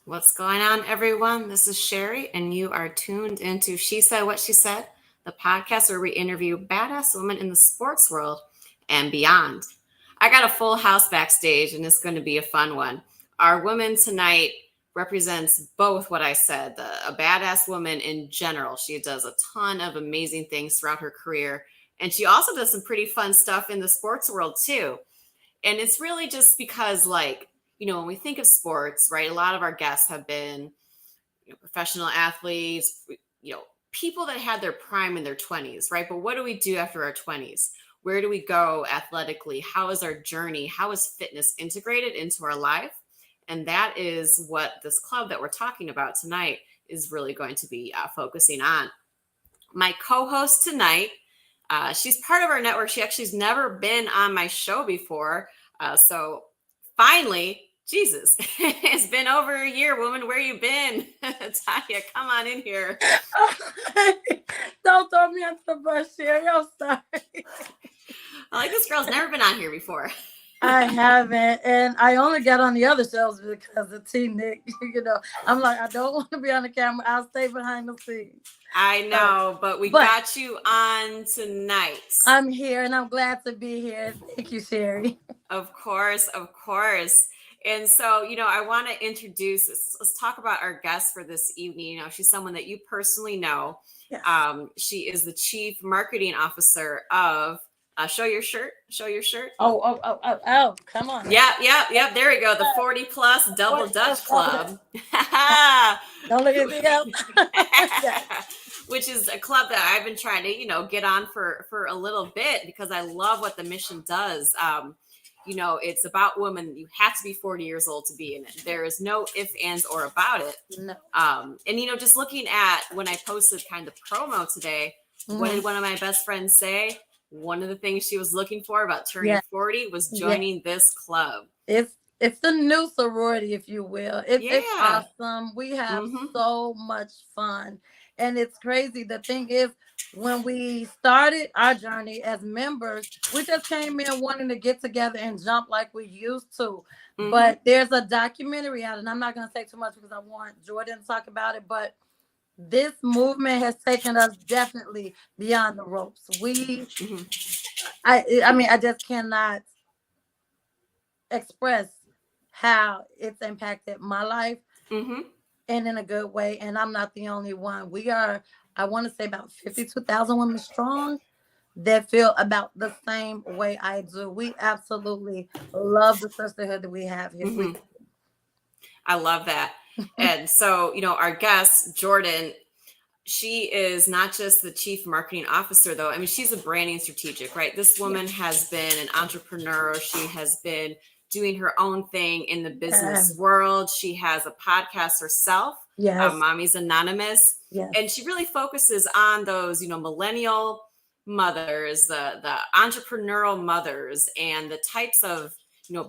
What's going on, everyone? This is Sherry, and you are tuned into She Said What She Said, the podcast where we interview badass women in the sports world and beyond. I got a full house backstage, and it's going to be a fun one. Our woman tonight represents both what I said, a badass woman in general. She does a ton of amazing things throughout her career, and she also does some pretty fun stuff in the sports world, too. And it's really just because, when we think of sports, right, a lot of our guests have been professional athletes, people that had their prime in their 20s, right? But what do we do after our 20s? Where do we go athletically? How is our journey? How is fitness integrated into our life? And that is what this club that we're talking about tonight is really going to be focusing on. My co-host tonight, she's part of our network. She actually's never been on my show before. So finally, Jesus, it's been over a year, woman. Where you been? Tanya, come on in here. Don't throw me under the bus, Sherry. I'm sorry. This girl's never been on here before. I haven't, and I only got on the other shows because of T Nick. I'm like, I don't want to be on the camera. I'll stay behind the scenes. I know, but we got you on tonight. I'm here, and I'm glad to be here. Thank you, Sherry. Of course. And so, I want to introduce, let's talk about our guest for this evening. She's someone that you personally know. Yes. She is the Chief Marketing Officer of Show Your Shirt. Oh, come on. Yep. There we go. The 40 plus Double Dutch Club. Don't look at me else. Which is a club that I've been trying to, get on for a little bit because I love what the mission does. It's about women. You have to be 40 years old to be in it. There is no ifs, ands, or about it. No. And just looking at when I posted kind of promo today, what did one of my best friends say? One of the things she was looking for about turning 40 was joining this club. It's the new sorority, if you will. It's awesome. We have so much fun. And it's crazy. The thing is, when we started our journey as members, we just came in wanting to get together and jump like we used to. But there's a documentary out, and I'm not going to say too much because I want Jordyn to talk about it. But this movement has taken us definitely beyond the ropes. I just cannot express how it's impacted my life. And in a good way. And I'm not the only one. We are, I want to say, about 52,000 women strong that feel about the same way I do. We absolutely love the sisterhood that we have here. I love that. And so, our guest, Jordyn, she is not just the Chief Marketing Officer, though. I mean, she's a branding strategic, right? This woman has been an entrepreneur. She has been doing her own thing in the business world. She has a podcast herself, Mommy's Anonymous. And she really focuses on those, millennial mothers, the entrepreneurial mothers, and the types of,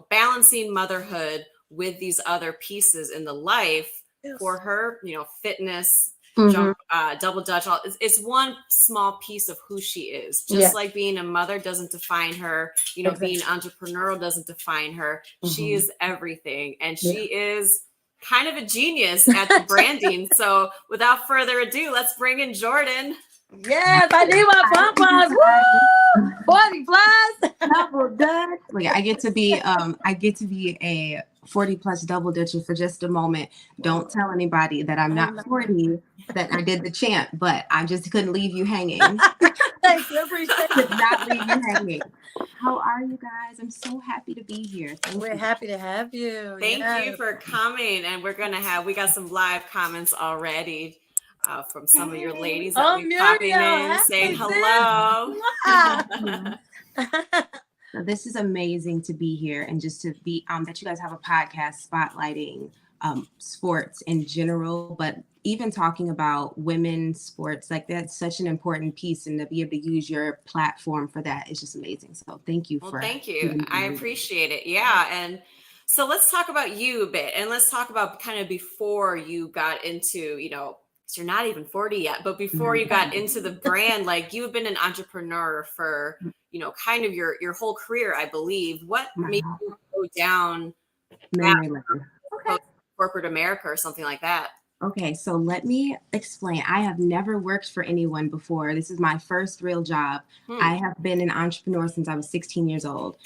balancing motherhood with these other pieces in the life for her, fitness, jump, double dutch. It's one small piece of who she is. Just like being a mother doesn't define her, being entrepreneurial doesn't define her. She is everything, and she is kind of a genius at the branding. So without further ado, let's bring in Jordyn. Yes, I need my pom-poms. Woo! 40 plus double dutch. Like I get to be a 40 plus double dutcher for just a moment. Don't tell anybody that I'm not 40, that I did the chant, but I just couldn't leave you hanging. Thank you, appreciate it. Not leave you hanging. How are you guys? I'm so happy to be here. We're happy to have you. Thank you for coming. And we got some live comments already from some of your ladies that be popping in saying hello. So this is amazing to be here, and just to be that you guys have a podcast spotlighting sports in general, but even talking about women's sports, like that's such an important piece, and to be able to use your platform for that is just amazing. So thank you. Thank you. I appreciate it. Yeah. And so let's talk about you a bit, and let's talk about kind of before you got into, you're not even 40 yet, but before you got into the brand, like you've been an entrepreneur for, kind of your whole career, I believe. What made you go down that corporate America or something like that. Okay, so let me explain. I have never worked for anyone before. This is my first real job. I have been an entrepreneur since I was 16 years old.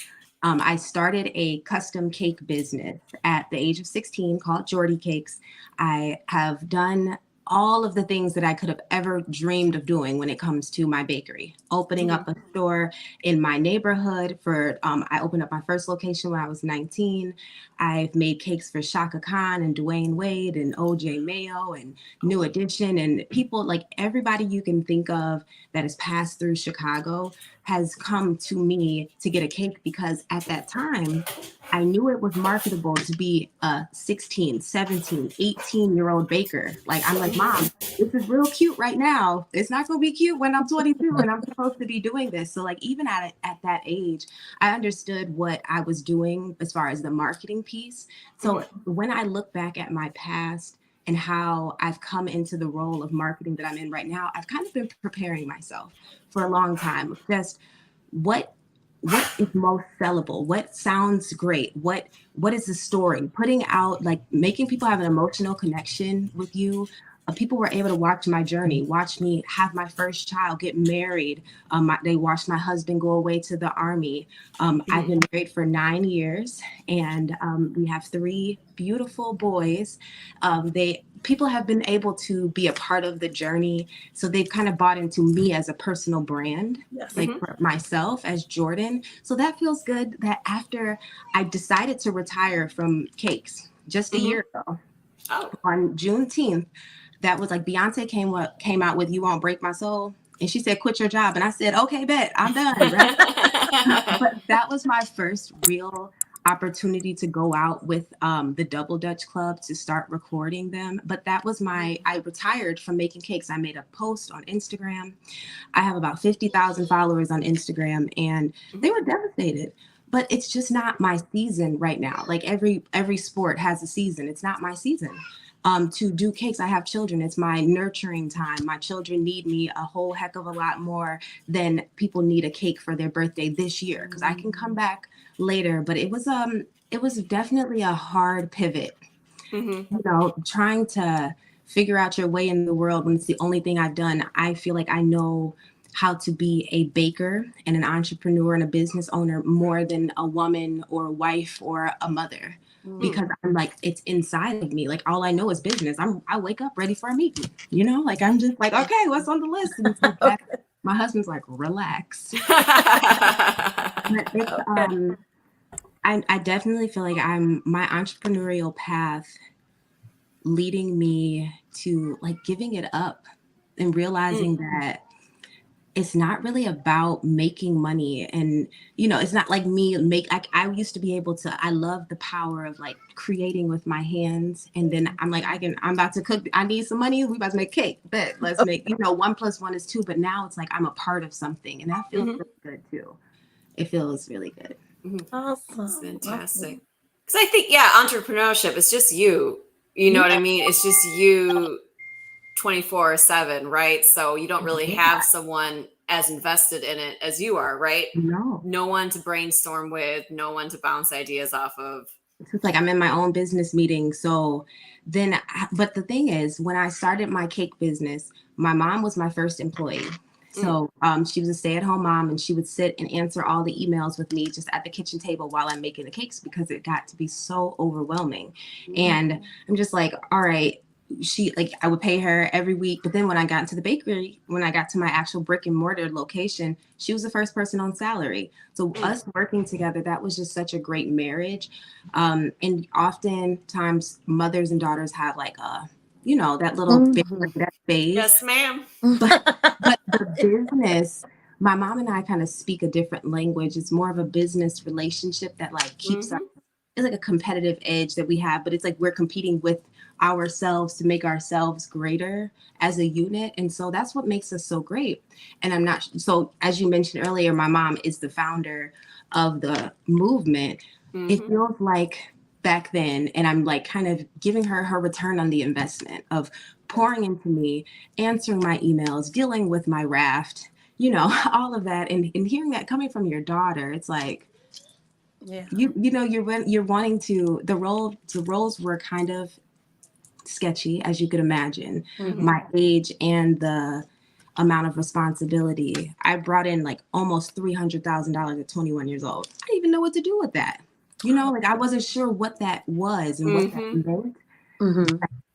I started a custom cake business at the age of 16 called Jordyn Cakes. I have done all of the things that I could have ever dreamed of doing when it comes to my bakery. Opening up a store in my neighborhood I opened up my first location when I was 19. I've made cakes for Shaka Khan and Dwayne Wade and OJ Mayo and New Edition and people like everybody you can think of that has passed through Chicago has come to me to get a cake because at that time, I knew it was marketable to be a 16, 17, 18-year-old baker. Like, I'm like, Mom, this is real cute right now. It's not going to be cute when I'm 22 and I'm supposed to be doing this. So like, even at that age, I understood what I was doing as far as the marketing piece. So when I look back at my past and how I've come into the role of marketing that I'm in right now, I've kind of been preparing myself for a long time. Just what is most sellable? What sounds great? What is the story? Putting out, like making people have an emotional connection with you. People were able to watch my journey, watch me have my first child, get married. They watched my husband go away to the Army. I've been married for 9 years, and we have 3 beautiful boys. People have been able to be a part of the journey. So they've kind of bought into me as a personal brand, for myself as Jordyn. So that feels good that after I decided to retire from cakes just a year ago, on Juneteenth, that was like Beyonce came out with "You Won't Break My Soul," and she said, "Quit your job," and I said, "Okay, bet, I'm done." Right? But that was my first real opportunity to go out with the Double Dutch Club to start recording them. But that was I retired from making cakes. I made a post on Instagram. I have about 50,000 followers on Instagram, and they were devastated. But it's just not my season right now. Like every sport has a season. It's not my season. To do cakes, I have children. It's my nurturing time. My children need me a whole heck of a lot more than people need a cake for their birthday this year, because I can come back later. But it was definitely a hard pivot. You know, trying to figure out your way in the world when it's the only thing I've done. I feel like I know how to be a baker and an entrepreneur and a business owner more than a woman or a wife or a mother. Because I'm like, it's inside of me. Like, all I know is business. I wake up ready for a meeting, you know, like I'm just like, okay, what's on the list? And it's like that. My husband's like, relax. But it's, I definitely feel like my entrepreneurial path leading me to like giving it up and realizing that it's not really about making money. And, you know, it's not like I used to be able to, I love the power of like creating with my hands. And then I'm like, I'm about to cook. I need some money. We about to make cake. But let's make, 1 + 1 is 2. But now it's like, I'm a part of something. And that feels really good too. It feels really good. Awesome. That's fantastic. Because I think, entrepreneurship is just you. You know what I mean? It's just you 24/7, right? So you don't really have someone as invested in it as you are, right? No one to brainstorm with, no one to bounce ideas off of. It's like I'm in my own business meeting. So then, but the thing is, when I started my cake business, my mom was my first employee. So she was a stay-at-home mom, and she would sit and answer all the emails with me just at the kitchen table while I'm making the cakes, because it got to be so overwhelming. And I'm just like, all right, I would pay her every week. But then when I got into the bakery, when I got to my actual brick and mortar location, she was the first person on salary. So us working together, that was just such a great marriage. And oftentimes mothers and daughters have like that little bit, that phase. Yes, ma'am. But the business, my mom and I kind of speak a different language. It's more of a business relationship that like keeps us, it's like a competitive edge that we have, but it's like we're competing with ourselves to make ourselves greater as a unit. And so that's what makes us so great. And so as you mentioned earlier, my mom is the founder of the movement. It feels like back then, and I'm like kind of giving her return on the investment of pouring into me, answering my emails, dealing with my raft, all of that. And hearing that coming from your daughter, it's like, you're wanting to, the roles were kind of sketchy, as you could imagine. My age and the amount of responsibility. I brought in like almost $300,000 at 21 years old. I didn't even know what to do with that. Like I wasn't sure what that was and what that meant.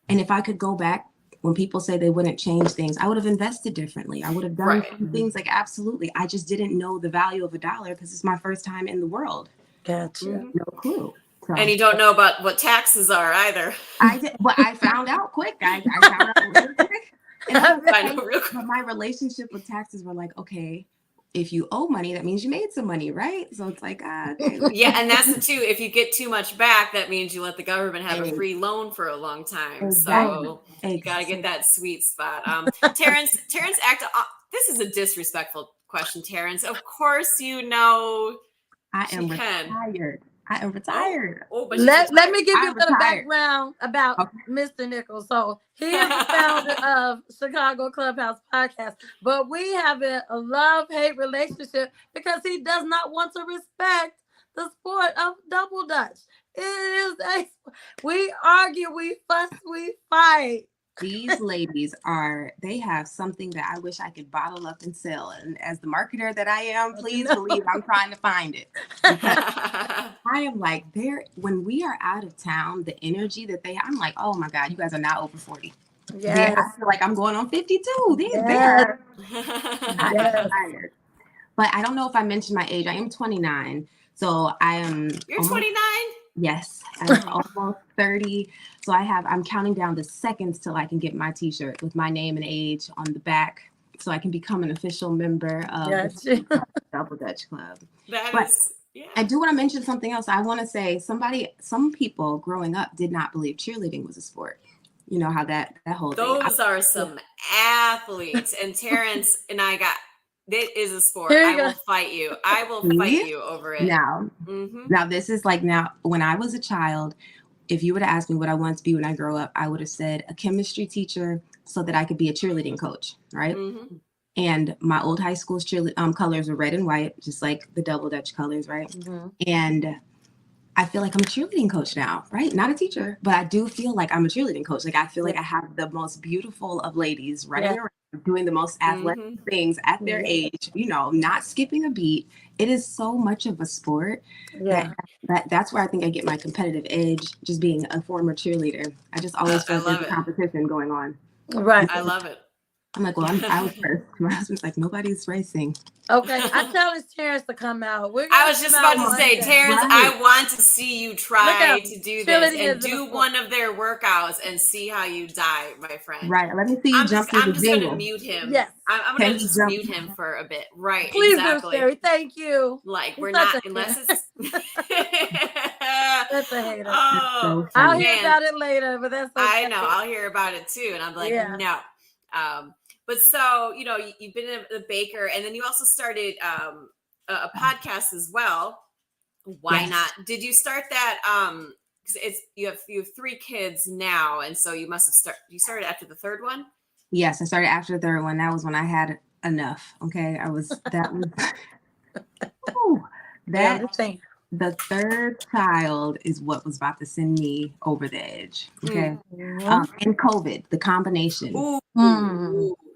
And if I could go back, when people say they wouldn't change things, I would have invested differently. I would have done some things like absolutely. I just didn't know the value of a dollar because it's my first time in the world. Gotcha. No clue. So, and you don't know about what taxes are either. I did, but I found out quick. I found out really quick. But my relationship with taxes were like, okay, if you owe money, that means you made some money, right? So it's like, okay. Yeah, and that's the too. If you get too much back, that means you let the government have a free loan for a long time. Exactly. So you got to get that sweet spot. Terrence, this is a disrespectful question, Terrence. Of course, I am retired. But let me give you a little background about Mr. Nichols. So he is the founder of Chicago Clubhouse Podcast, but we have a love-hate relationship because he does not want to respect the sport of double dutch. We argue, we fuss, we fight. These ladies they have something that I wish I could bottle up and sell. And as the marketer that I am, please believe I'm trying to find it. I am like, when we are out of town, the energy that I'm like, oh my God, you guys are now over 40. Yes. I feel like I'm going on 52. Yes. Tired. But I don't know if I mentioned my age. I am 29. So I am. You're 29? Yes, I'm almost 30. So I'm counting down the seconds till I can get my t-shirt with my name and age on the back so I can become an official member of the Double Dutch Club. I do want to mention something else. I want to say some people growing up did not believe cheerleading was a sport. You know how that whole thing. Those are some athletes. And Terrence and I it is a sport. I will fight you. I will fight you over it. Now this is like when I was a child, if you were to ask me what I wanted to be when I grow up, I would have said a chemistry teacher so that I could be a cheerleading coach, right? And my old high school's colors were red and white, just like the Double Dutch colors, right? And I feel like I'm a cheerleading coach now, right? Not a teacher, but I do feel like I'm a cheerleading coach. Like I feel like I have the most beautiful of ladies running around, doing the most athletic things at their age, not skipping a beat. It is so much of a sport that's where I think I get my competitive edge, just being a former cheerleader. I just always feel like there's a competition going on. Right. I love it. I'm like, I was first. My husband's like, nobody's racing. Okay, I challenge Terrence to come out. I was just about to say, Terrence, I want to see you try to do this and do one of their workouts and see how you die, my friend. Right. Let me see you jump through the jingle. I'm just going to mute him. Yes. I'm going to just mute him for a bit. Right. Please exactly. do, Sherry. Thank you. Like, we're not, unless it's. That's a hater. Oh, I'll hear about it later, but that's okay. I know. I'll hear about it too. And I'm like, no. But so, you've been a baker, and then you also started a podcast as well. Why not? Did you start that? Because you have 3 kids now, and so you must have you started after the third one. Yes, I started after the third one. That was when I had enough. Okay, the third child is what was about to send me over the edge. Okay, and COVID, the combination.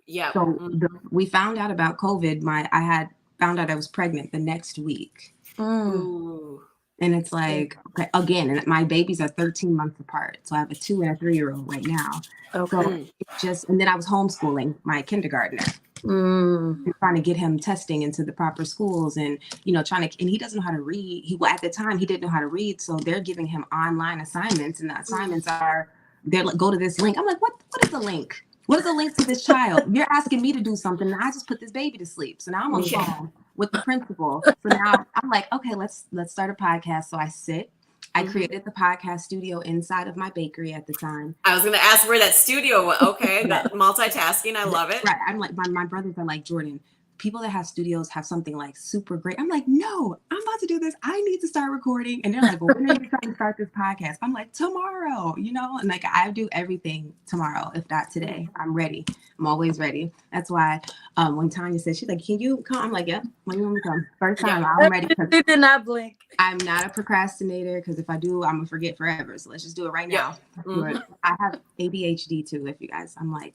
Yeah. So we found out about COVID. I found out I was pregnant the next week. And it's like, okay, again, and my babies are 13 months apart. So I have a 2 and a 3-year-old right now. Okay. So and then I was homeschooling my kindergartner. Trying to get him testing into the proper schools and, and he doesn't know how to read. At the time he didn't know how to read. So they're giving him online assignments, and the assignments they're like, go to this link. I'm like, what is the link? What is the link to this child? You're asking me to do something, and I just put this baby to sleep. So now I'm on the phone with the principal. So now I'm like, okay, let's start a podcast. So I created the podcast studio inside of my bakery at the time. I was going to ask where that studio was. Okay, that multitasking, I love it. Right, I'm like, my brothers are like, Jordyn, people that have studios have something like super great. I'm like, no, I'm about to do this. I need to start recording. And they're like, well, when are you trying to start this podcast? I'm like, tomorrow, you know, and like I do everything tomorrow, if not today. I'm ready. I'm always ready. That's why when Tanya said, she's like, can you come? I'm like, yep, when you want me to come? First time, I'm ready. She did not blink. I'm not a procrastinator because if I do, I'm gonna forget forever. So let's just do it right now. I have ADHD too, if you guys, I'm like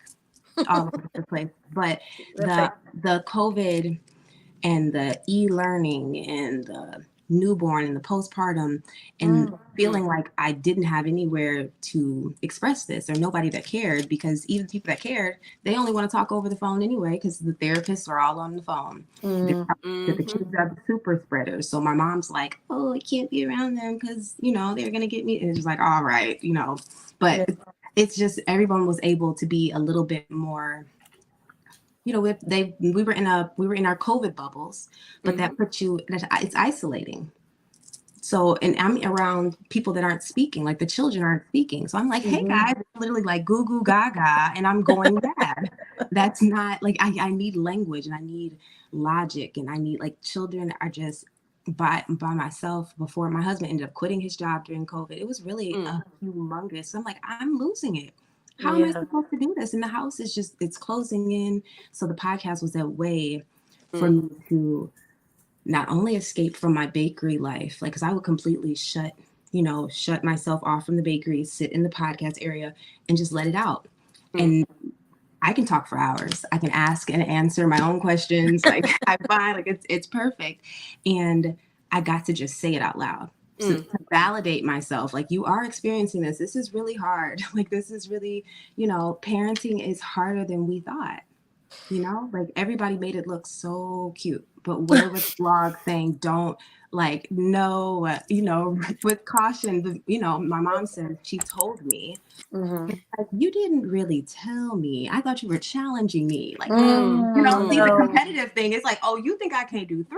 all over the place. But the COVID and the e-learning and the newborn and the postpartum and feeling like I didn't have anywhere to express this or nobody that cared, because even people that cared, they only want to talk over the phone anyway because the therapists are all on the phone. The kids are the super spreaders. So my mom's like, oh, I can't be around them because, you know, they're going to get me. And it's just like, all right, you know, but it's just everyone was able to be a little bit more, you know, we were in our COVID bubbles, but that puts you, it's isolating. So, and I'm around people that aren't speaking, like the children aren't speaking. So I'm like, hey guys, literally like goo goo gaga, and I'm going mad. That's not like, I need language and I need logic, and I need, like, children are just by myself. Before my husband ended up quitting his job during COVID, it was really humongous. So I'm like, I'm losing it. How am I supposed to do this? And the house is just, it's closing in. So the podcast was a way for me to not only escape from my bakery life, like, because I would completely shut myself off from the bakery, sit in the podcast area and just let it out. And I can talk for hours. I can ask and answer my own questions. Like, I find like it's perfect. And I got to just say it out loud. So to validate myself, like, you are experiencing this. This is really hard. Like, this is really, you know, parenting is harder than we thought. You know, like, everybody made it look so cute, but where was the blog saying don't, like, no, you know, with caution, you know, my mom said, she told me, like, you didn't really tell me. I thought you were challenging me. Like, you know, the competitive thing is like, oh, you think I can't do 3?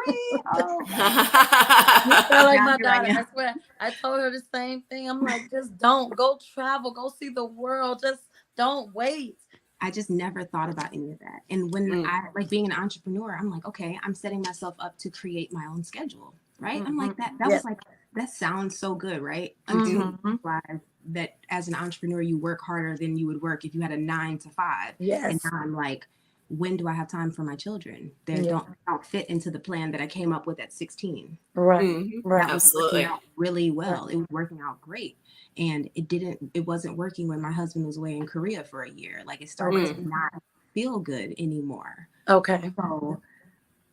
Oh. You feel like my daughter. I swear, I told her the same thing. I'm like, just don't go travel, go see the world. Just don't wait. I just never thought about any of that. And when I, like, being an entrepreneur, I'm like, okay, I'm setting myself up to create my own schedule, right? I'm like, that was like, that sounds so good, right? Until you realize that as an entrepreneur, you work harder than you would work if you had a 9 to 5. Yes. And now I'm like, when do I have time for my children? They don't fit into the plan that I came up with at 16. Right. Right. That was working out really well. It was working out great. And it wasn't working when my husband was away in Korea for a year. Like, it started to not feel good anymore. Okay. So,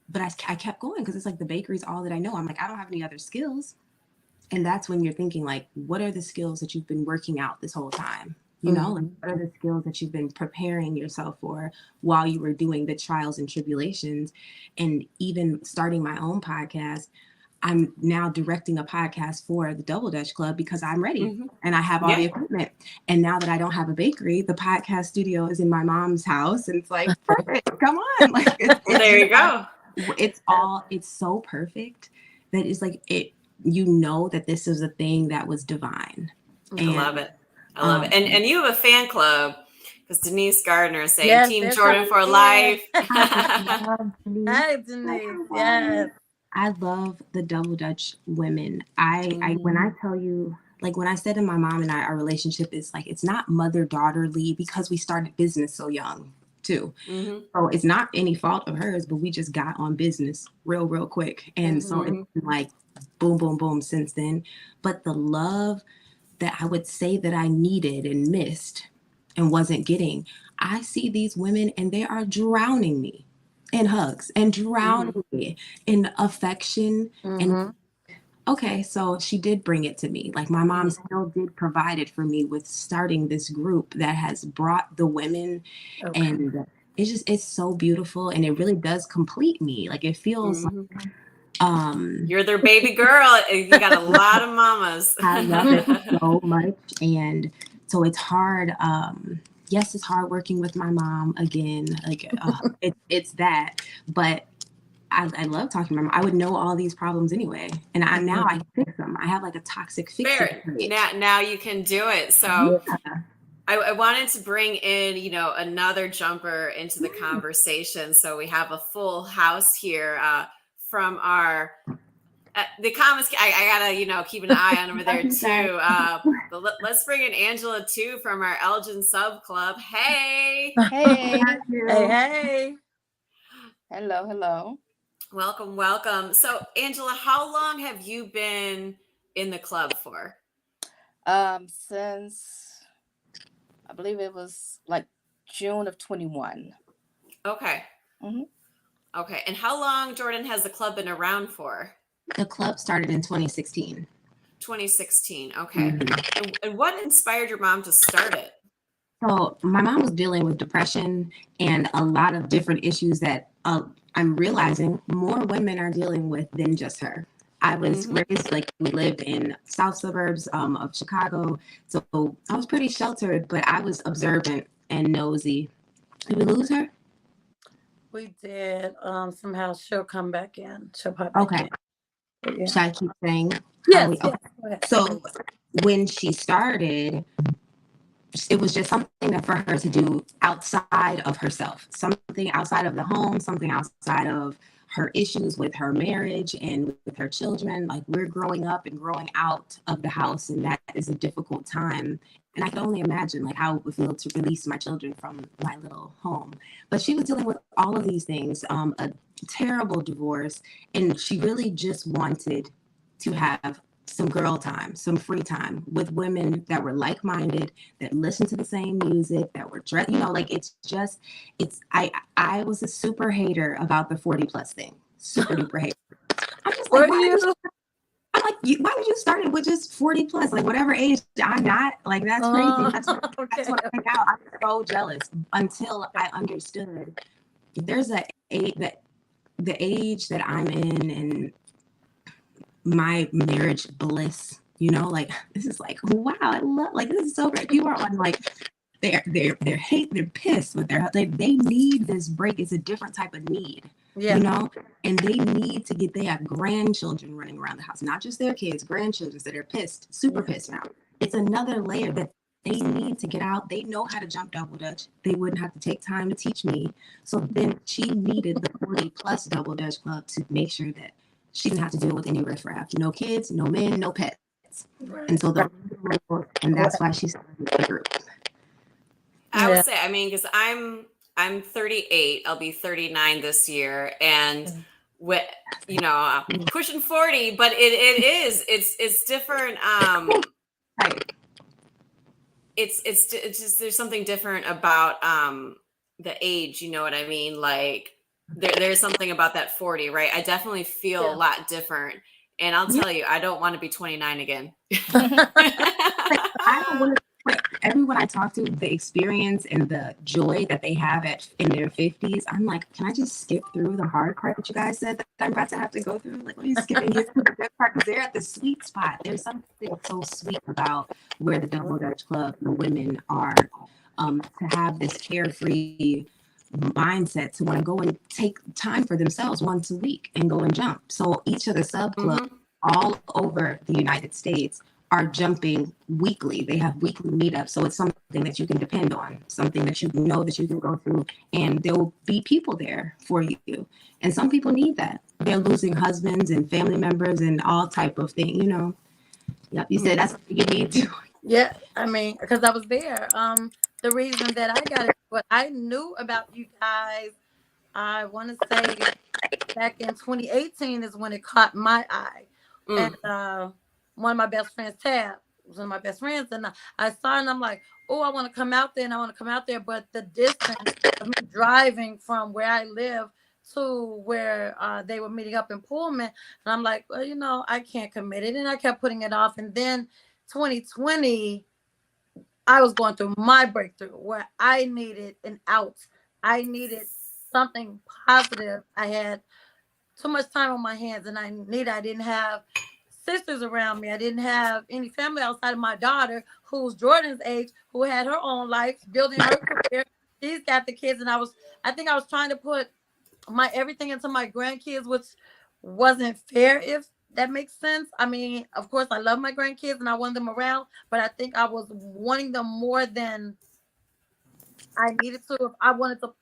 but I kept going because it's like the bakery's all that I know. I'm like, I don't have any other skills. And that's when you're thinking, like, what are the skills that you've been working out this whole time? You know, like, what are the skills that you've been preparing yourself for while you were doing the trials and tribulations? And even starting my own podcast, I'm now directing a podcast for the Double Dutch Club because I'm ready and I have all the equipment. And now that I don't have a bakery, the podcast studio is in my mom's house, and it's like, perfect, come on. Like, there you go. It's so perfect that it's like, you know that this is a thing that was divine. And, I love it. And you have a fan club, because Denise Gardner is saying Team Jordyn for life. Hi, Denise. Yes. I love the Double Dutch women. I when I tell you, like, when I said to my mom and I, our relationship is like, it's not mother-daughterly because we started business so young too. So it's not any fault of hers, but we just got on business real quick. And so it's been like boom, boom, boom since then. But the love that I would say that I needed and missed and wasn't getting, I see these women and they are drowning me in hugs and drowning me in affection. And okay, so she did bring it to me. Like, my mom still did provide it for me with starting this group that has brought the women. And it's so beautiful, and it really does complete me. Like, it feels like you're their baby girl. You got a lot of mamas. I love it so much. And so it's hard. Yes, it's hard working with my mom again. Like, it's that, but I love talking to my mom. I would know all these problems anyway, and now I fix them. I have like a toxic fix. Now you can do it. So I wanted to bring in, another jumper into the conversation. So we have a full house here from our the comments. I gotta, keep an eye on over there too. But let's bring in Angela too from our Elgin Sub Club. Hey, hey, hey. hello. Welcome. So Angela, how long have you been in the club for? Since I believe it was like June of 21. Okay. Mm-hmm. Okay. And how long, Jordyn, has the club been around for? The club started in 2016. 2016. Okay. Mm-hmm. And what inspired your mom to start it? So my mom was dealing with depression and a lot of different issues that I'm realizing more women are dealing with than just her. I was raised, like, we lived in south suburbs of Chicago. So I was pretty sheltered, but I was observant and nosy. Did we lose her? We did. Somehow she'll come back in. She'll pop back in. Yeah. Should I keep saying? Yes. So when she started, it was just something for her to do outside of herself, something outside of the home, something outside of her issues with her marriage and with her children. Like, we're growing up and growing out of the house, and that is a difficult time. And I can only imagine like how it would feel to release my children from my little home. But she was dealing with all of these things, a terrible divorce, and she really just wanted to have some girl time, some free time with women that were like-minded, that listened to the same music, that were dressed, I was a super hater about the 40 plus thing. Super duper hater. I'm just like, why would you start it with just 40 plus? Like, whatever age I'm not, like, that's crazy. That's what I think out. I'm so jealous until I understood there's the age that I'm in and my marriage bliss, like, this is like, wow, I love, like, this is so great. People are on, like, they're pissed with they need this break. It's a different type of need, and they need to they have grandchildren running around the house, not just their kids, grandchildren that are pissed, super pissed now. It's another layer that they need to get out. They know how to jump double dutch. They wouldn't have to take time to teach me. So then she needed the 40 plus double dutch club to make sure that she didn't have to deal with any riffraff. No kids, no men, no pets. Right. And so that's why she started the group. I would say, because I'm 38. I'll be 39 this year, and with pushing 40, but it's different. Right. It's just there's something different about the age. You know what I mean? Like, there's something about that 40, right? I definitely feel a lot different. And I'll tell you, I don't want to be 29 again. I don't want to. Everyone I talk to, the experience and the joy that they have in their 50s, I'm like, can I just skip through the hard part that you guys said that I'm about to have to go through? Like, let me skip and get to the good part, because they're at the sweet spot. There's something so sweet about where the Double Dutch Club, the women are, to have this carefree mindset to want to go and take time for themselves once a week and go and jump. So each of the sub clubs all over the United States are jumping weekly. They have weekly meetups. So it's something that you can depend on, something that you know that you can go through, and there will be people there for you. And some people need that. They're losing husbands and family members and all type of thing, Yep, you said that's what you need to. Yeah, because I was there. The reason that I got it, what I knew about you guys, I want to say back in 2018 is when it caught my eye. And one of my best friends, Tab, was one of my best friends, and I saw, and I'm like, oh, I want to come out there, and I want to come out there, but the distance of me driving from where I live to where they were meeting up in Pullman, and I'm like, well, I can't commit it, and I kept putting it off, and then 2020, I was going through my breakthrough where I needed an out. I needed something positive. I had too much time on my hands, and I didn't have sisters around me. I didn't have any family outside of my daughter, who's Jordan's age, who had her own life, building her career. She's got the kids, and I think I was trying to put my everything into my grandkids, which wasn't fair if that makes sense. I mean, of course, I love my grandkids and I want them around, but I think I was wanting them more than I needed to. If I wanted to,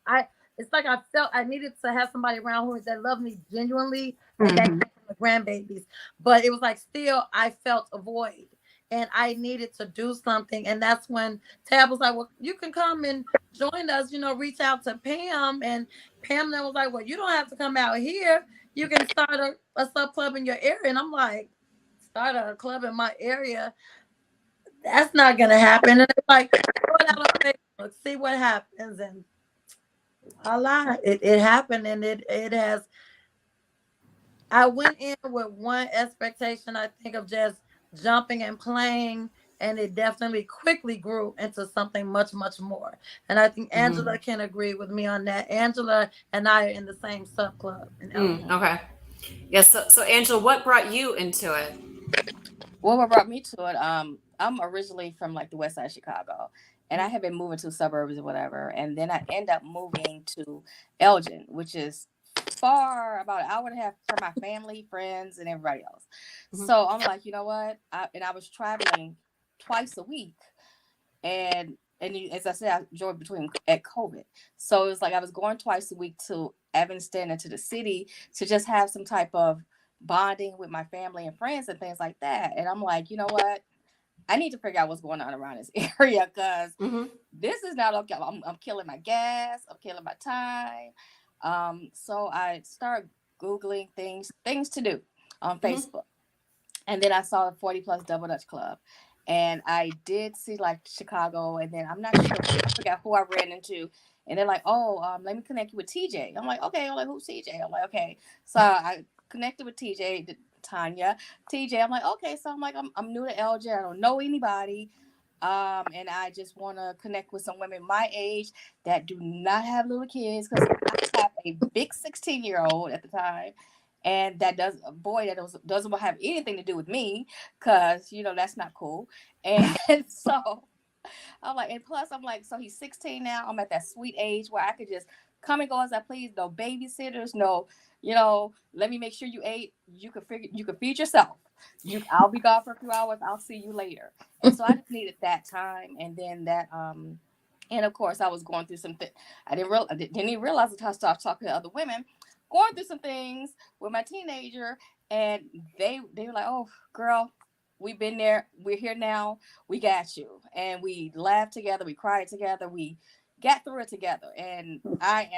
it's like I felt I needed to have somebody around who that loved me genuinely, and that came from the grandbabies. But it was like still I felt a void, and I needed to do something. And that's when Tab was like, "Well, you can come and join us. You know, reach out to Pam." And Pam then was like, "Well, you don't have to come out here. You can start a sub club in your area." And I'm like, "Start a club in my area? That's not gonna happen." And it's like, "Throw it out on Facebook, see what happens." And voila, it happened, and it has. I went in with one expectation, I think, of just jumping and playing, and it definitely quickly grew into something much, much more. And I think Angela can agree with me on that. Angela and I are in the same sub club in LA. Okay. Yes. So Angela, what brought you into it? Well, what brought me to it? I'm originally from like the west side of Chicago, and I had been moving to suburbs or whatever, and then I end up moving to Elgin, which is far, about an hour and a half from my family, friends, and everybody else. So I'm like, you know what? I was traveling twice a week, and as I said, I joined between at COVID, so it was like I was going twice a week to Evanston and to the city to just have some type of bonding with my family and friends and things like that. And I'm like, you know what? I need to figure out what's going on around this area, because this is not okay. I'm killing my gas. I'm killing my time. So I started Googling things to do on Facebook. And then I saw the 40 Plus Double Dutch Club. And I did see like Chicago. And then I'm not sure, I forgot who I ran into. And they're like, oh, let me connect you with TJ. I'm like, okay. I'm like, who's TJ? I'm like, okay. So I connected with TJ, Tanya, TJ. I'm like, okay. So I'm like, I'm new to LJ. I don't know anybody. And I just want to connect with some women my age that do not have little kids, because I have a big 16-year-old at the time. And that doesn't have anything to do with me, because, you know, that's not cool. And so I'm like, and plus I'm like, so he's 16 now. I'm at that sweet age where I could just come and go as I please. No babysitters, no, you know, let me make sure you ate. You can feed yourself. I'll be gone for a few hours. I'll see you later. And so I just needed that time. And then that, and of course I was going through something. I didn't even realize until I started talking to other women, going through some things with my teenager, and they were like, oh girl, we've been there, we're here now, we got you. And we laughed together, we cried together, we got through it together. And I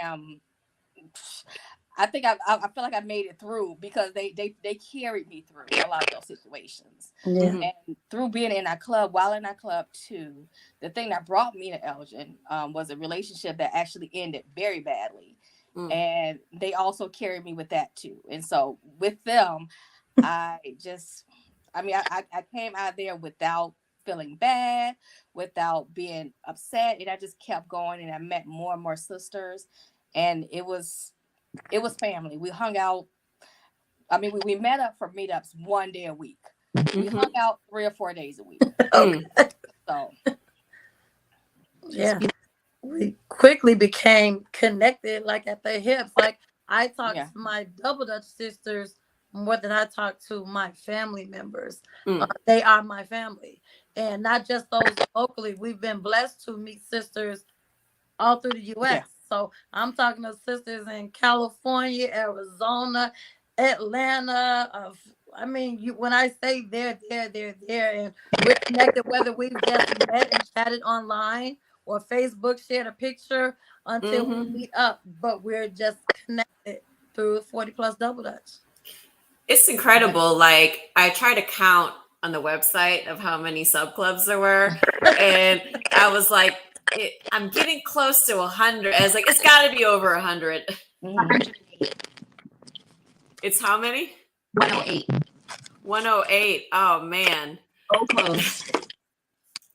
think I feel like I made it through, because they carried me through a lot of those situations. And through being in that club, while in that club too, the thing that brought me to Elgin was a relationship that actually ended very badly. And they also carried me with that too. And so with them, I came out there without feeling bad, without being upset. And I just kept going, and I met more and more sisters, and it was family. We hung out. I mean, we met up for meetups one day a week. We hung out 3 or 4 days a week. So yeah. We quickly became connected, like at the hips. Like I talked to my Double Dutch sisters more than I talk to my family members. They are my family, and not just those locally. We've been blessed to meet sisters all through the U.S. Yeah. So I'm talking to sisters in California, Arizona, Atlanta. I mean, when I say they're there, and we're connected, whether we've just met and chatted online or Facebook shared a picture until we meet up, but we're just connected through 40 Plus Double Dutch. It's incredible. Like, I try to count on the website of how many sub clubs there were, and I was like, I'm getting close to 100. I was like, it's got to be over 100. 108. It's how many? 108. 108. Oh man. Oh, close.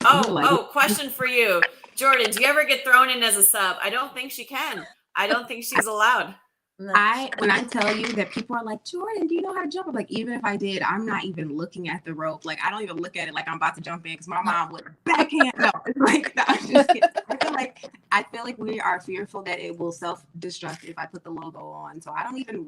Oh, question for you, Jordyn. Do you ever get thrown in as a sub? I don't think she can. I don't think she's allowed. When I tell you that people are like, Jordyn, do you know how to jump? I'm like, even if I did, I'm not even looking at the rope. Like, I don't even look at it like I'm about to jump in, because my mom would backhand. No, like, no, I'm just kidding. I feel like I feel like we are fearful that it will self-destruct if I put the logo on. So I don't even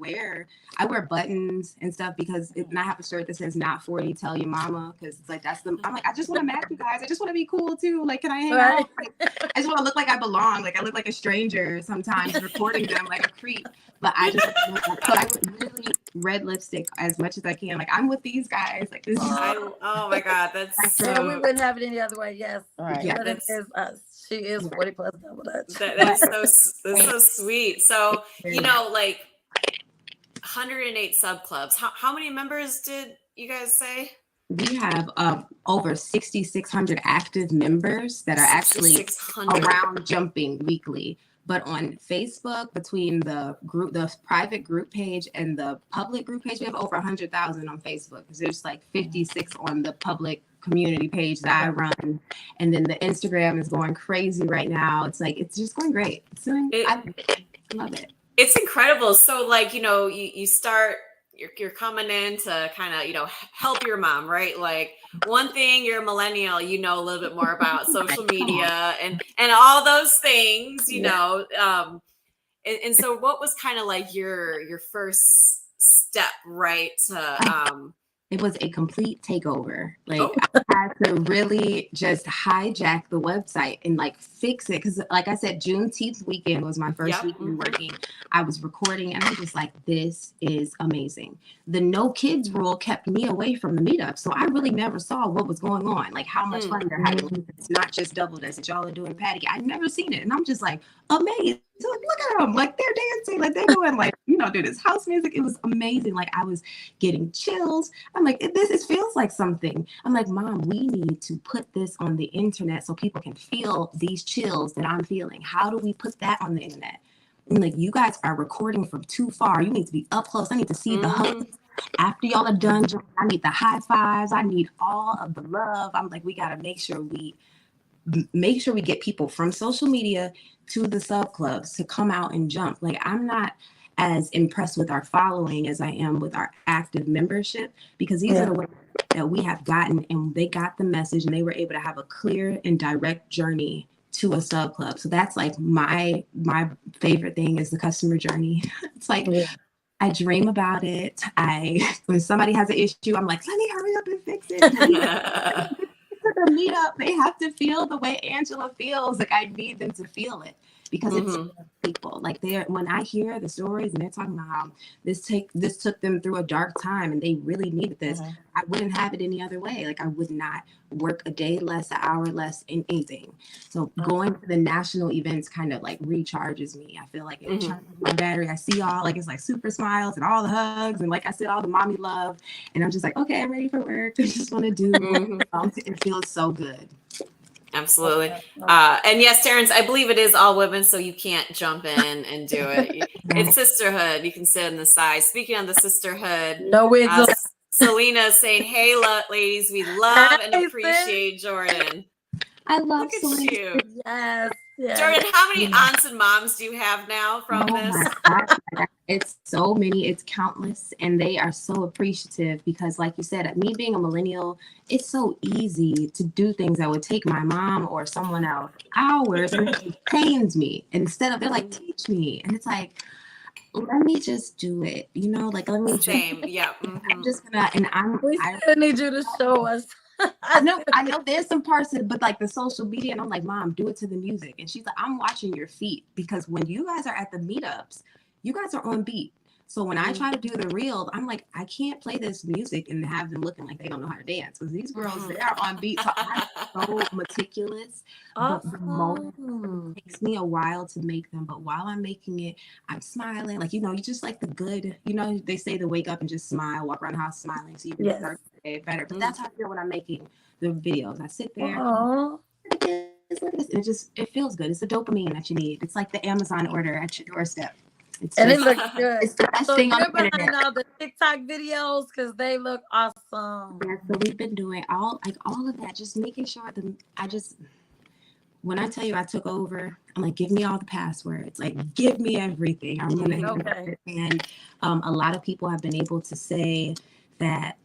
I wear buttons and stuff because and I have a shirt that says "Not 40, tell your mama," because it's like I'm like, I just want to match you guys. I just want to be cool too. Like, can I hang out? Like, I just want to look like I belong. Like I look like a stranger sometimes recording them like a creep. But I just so I really red lipstick as much as I can. Like I'm with these guys. Like this is oh my God, that's so. We wouldn't have it any other way. Yes, right. Yeah, but it is us. She is 40 plus double dutch. That's so sweet. So like 108 subclubs. How many members did you guys say? We have over 6,600 active members that are actually around jumping weekly. But on Facebook, between the private group page and the public group page, we have over 100,000 on Facebook. There's like 56 on the public community page that I run. And then the Instagram is going crazy right now. It's just going great. I love it. It's incredible. So like, you start, you're coming in to kind of, help your mom, right? Like one thing, you're a millennial, a little bit more about social media and all those things, know. And so what was kind of like your first step, right? It was a complete takeover. Like I had to really just hijack the website and like fix it. Cause like I said, Juneteenth weekend was my first weekend working. I was recording and I was just like, this is amazing. The no kids rule kept me away from the meetup. So I really never saw what was going on. Like how much fun they're having. It's not just double dutch that y'all are doing patty. I'd never seen it. And I'm just like amazed. So like, look at them, like they're dancing, like they're doing like, do this house music. It was amazing. Like I was getting chills. I'm like, this feels like something. I'm like, Mom, we need to put this on the internet so people can feel these chills that I'm feeling. How do we put that on the internet? And like, you guys are recording from too far. You need to be up close. I need to see the hugs. After y'all are done, I need the high fives. I need all of the love. I'm like, we got to make sure we get people from social media to the sub clubs to come out and jump. Like I'm not as impressed with our following as I am with our active membership, because these are the ways that we have gotten, and they got the message and they were able to have a clear and direct journey to a sub club. So that's like my favorite thing is the customer journey. It's like I dream about it. When somebody has an issue, I'm like, let me hurry up and fix it. The meetup, they have to feel the way Angela feels. Like I need them to feel it because it's people. Like when I hear the stories and they're talking about how this took them through a dark time and they really needed this, I wouldn't have it any other way. Like I would not work a day less, an hour less in anything. So going to the national events kind of like recharges me. I feel like it charges my battery. I see all like it's like super smiles and all the hugs and like I said, all the mommy love, and I'm just like, okay, I'm ready for work. I just want to do it feels so good. Absolutely. And yes, Terrence, I believe it is all women, so you can't jump in and do it. It's sisterhood. You can sit on the side. Speaking of the sisterhood, no wigs. Selena is saying, hey, ladies, we love and appreciate Jordyn. I love Look at you. Yes. Jordyn, how many aunts and moms do you have now from this? It's so many, it's countless, and they are so appreciative because like you said, me being a millennial, it's so easy to do things that would take my mom or someone else hours, and it pains me. Instead of, they're like, teach me. And it's like, let me just do it, like let me I'm just gonna, and I need you to show us. I know there's some parts of it, but like the social media, and I'm like, Mom, do it to the music. And she's like, I'm watching your feet, because when you guys are at the meetups, you guys are on beat. So when I try to do the reel, I'm like, I can't play this music and have them looking like they don't know how to dance, because these girls, they are on beat. So I'm so meticulous. But the moment, it takes me a while to make them. But while I'm making it, I'm smiling. Like, you just like the good, they say to wake up and just smile, walk around the house smiling, so you can start the day better. But that's how I feel when I'm making the videos. I sit there. Look at this. It feels good. It's the dopamine that you need. It's like the Amazon order at your doorstep. It looks good. It's the best thing on the behind internet. all the TikTok videos because they look awesome. Yeah, so we've been doing all of that, just making sure when I tell you I took over, I'm like, give me all the passwords, like give me everything. I'm gonna and a lot of people have been able to say that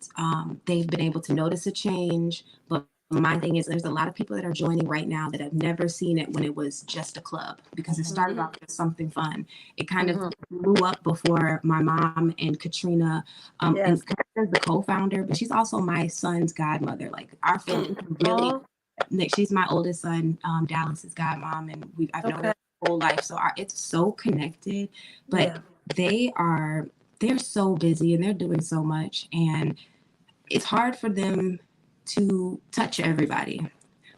they've been able to notice a change, but my thing is there's a lot of people that are joining right now that have never seen it when it was just a club, because it started off as something fun. It kind of blew up before my mom and Katrina, and Katrina's the co-founder, but she's also my son's godmother. Like our family really, like, she's my oldest son, Dallas's godmom, and I've known her my whole life. So it's so connected, but they're so busy and they're doing so much, and it's hard for them to touch everybody.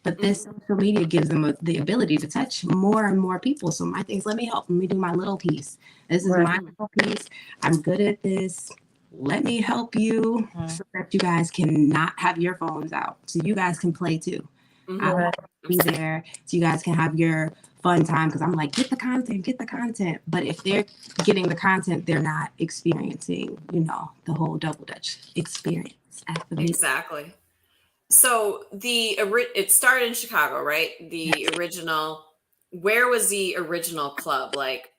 But this social media gives them the ability to touch more and more people. So my thing is, let me do my little piece. This is my little piece. I'm good at this. Let me help you so that you guys can not have your phones out. So you guys can play too. I'll be there so you guys can have your fun time, because I'm like, get the content. But if they're getting the content, they're not experiencing, the whole Double Dutch experience. Exactly. So it started in Chicago, right? The original. Where was the original club? Like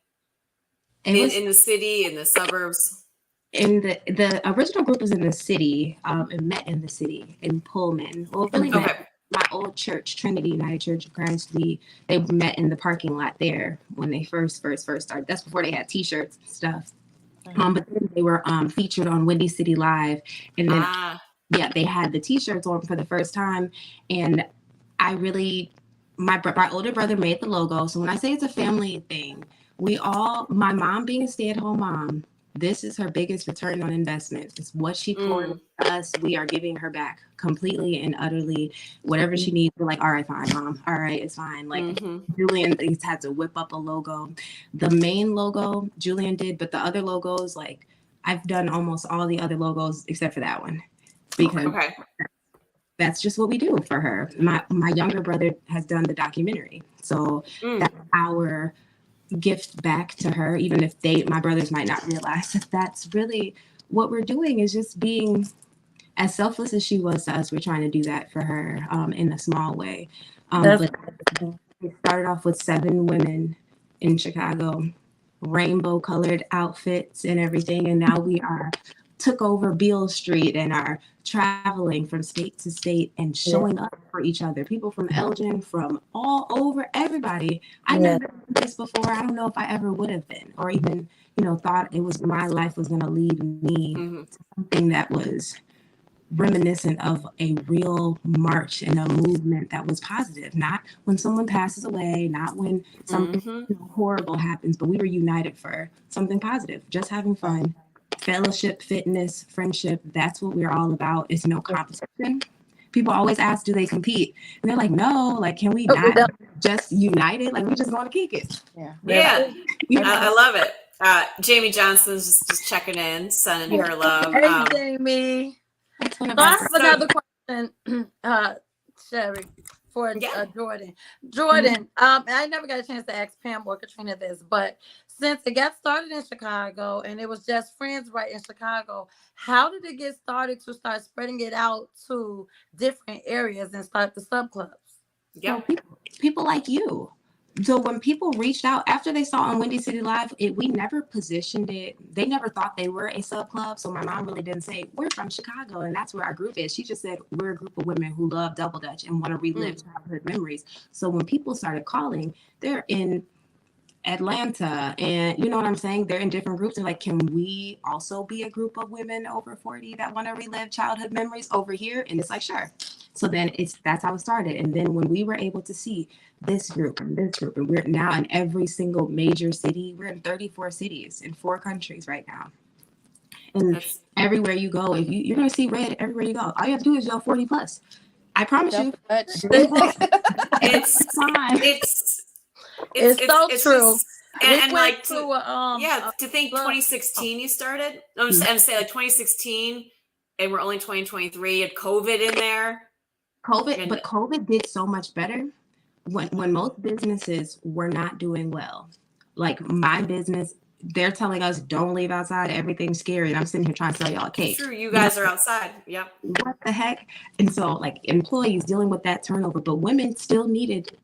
in the city, in the suburbs? In the original group was in the city. It met in the city in Pullman. Well, really met my old church, Trinity United Church of Christ. They met in the parking lot there when they first started. That's before they had T-shirts and stuff. But then they were featured on Windy City Live, and then they had the T-shirts on for the first time. And my older brother made the logo. So when I say it's a family thing, my mom being a stay-at-home mom, this is her biggest return on investment. It's what she poured into us. We are giving her back completely and utterly. Whatever she needs, we're like, all right, fine, mom. All right, it's fine. Like Julian, he's had to whip up a logo. The main logo Julian did, but the other logos, like I've done almost all the other logos except for that one, because that's just what we do for her. My younger brother has done the documentary, so that's our gift back to her, even if my brothers might not realize that that's really what we're doing, is just being as selfless as she was to us. We're trying to do that for her in a small way. But it started off with 7 women in Chicago, rainbow colored outfits and everything, and now we took over Beale Street and are traveling from state to state and showing up for each other. People from Elgin, from all over, everybody. I never done this before. I don't know if I ever would have been, or even, thought my life was going to lead me to something that was reminiscent of a real march and a movement that was positive. Not when someone passes away, not when something horrible happens, but we were united for something positive, just having fun. Fellowship, fitness, friendship, that's what we're all about. It's no competition. People always ask, do they compete? And they're like, no, like, can we not just unite it? Like, we just want to kick it. I love it. Jamie Johnson's just checking in, sending her love. Hey, Jamie. So I have another question, Sherry, for Jordyn. Jordyn, I never got a chance to ask Pam or Katrina this, but since it got started in Chicago and it was just friends right in Chicago, how did it get started to start spreading it out to different areas and start the subclubs? Yeah, so people like you. So when people reached out after they saw on Windy City Live, we never positioned it. They never thought they were a subclub. So my mom really didn't say, we're from Chicago and that's where our group is. She just said, we're a group of women who love Double Dutch and want to relive childhood memories. So when people started calling, they're in Atlanta, and you know what I'm saying? They're in different groups. They're like, can we also be a group of women over 40 that want to relive childhood memories over here? And it's like, sure. So then that's how it started. And then when we were able to see this group and we're now in every single major city, we're in 34 cities in 4 countries right now. And everywhere you go, if you're going to see red everywhere you go. All you have to do is yell 40 plus. I promise you. It's so true. Just, and like to think 2016 you started. I'm saying like 2016, and we're only 2023. You had COVID in there. But COVID did so much better when most businesses were not doing well. Like my business, they're telling us don't leave outside. Everything's scary, and I'm sitting here trying to sell y'all a cake. True, you guys are outside. Yep. What the heck? And so like employees dealing with that turnover, but women still needed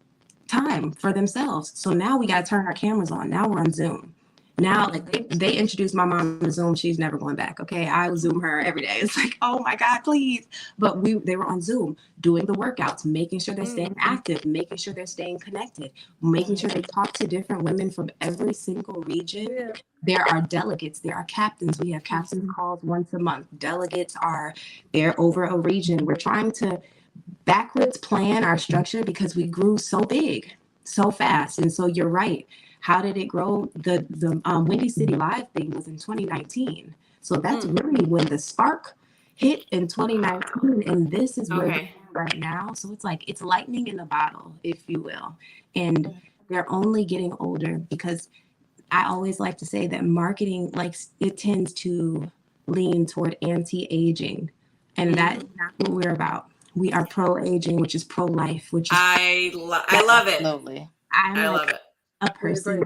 time for themselves. So now we got to turn our cameras on. Now we're on Zoom. Now, like they introduced my mom to Zoom. She's never going back. Okay, I Zoom her every day. It's like, oh my God, please. But they were on Zoom doing the workouts, making sure they're staying active, making sure they're staying connected, making sure they talk to different women from every single region. Yeah. There are delegates, there are captains. We have captains calls once a month. Delegates they're over a region. We're trying to backwards plan our structure because we grew so big, so fast. And so you're right. How did it grow? The Windy City Live thing was in 2019. So that's really when the spark hit in 2019. And this is where we're at right now. So it's like, it's lightning in a bottle, if you will. And they're only getting older because I always like to say that marketing, like, it tends to lean toward anti-aging. And that is not what we're about. We are pro-aging, which is pro-life, which is I love it. Absolutely. I love it. A person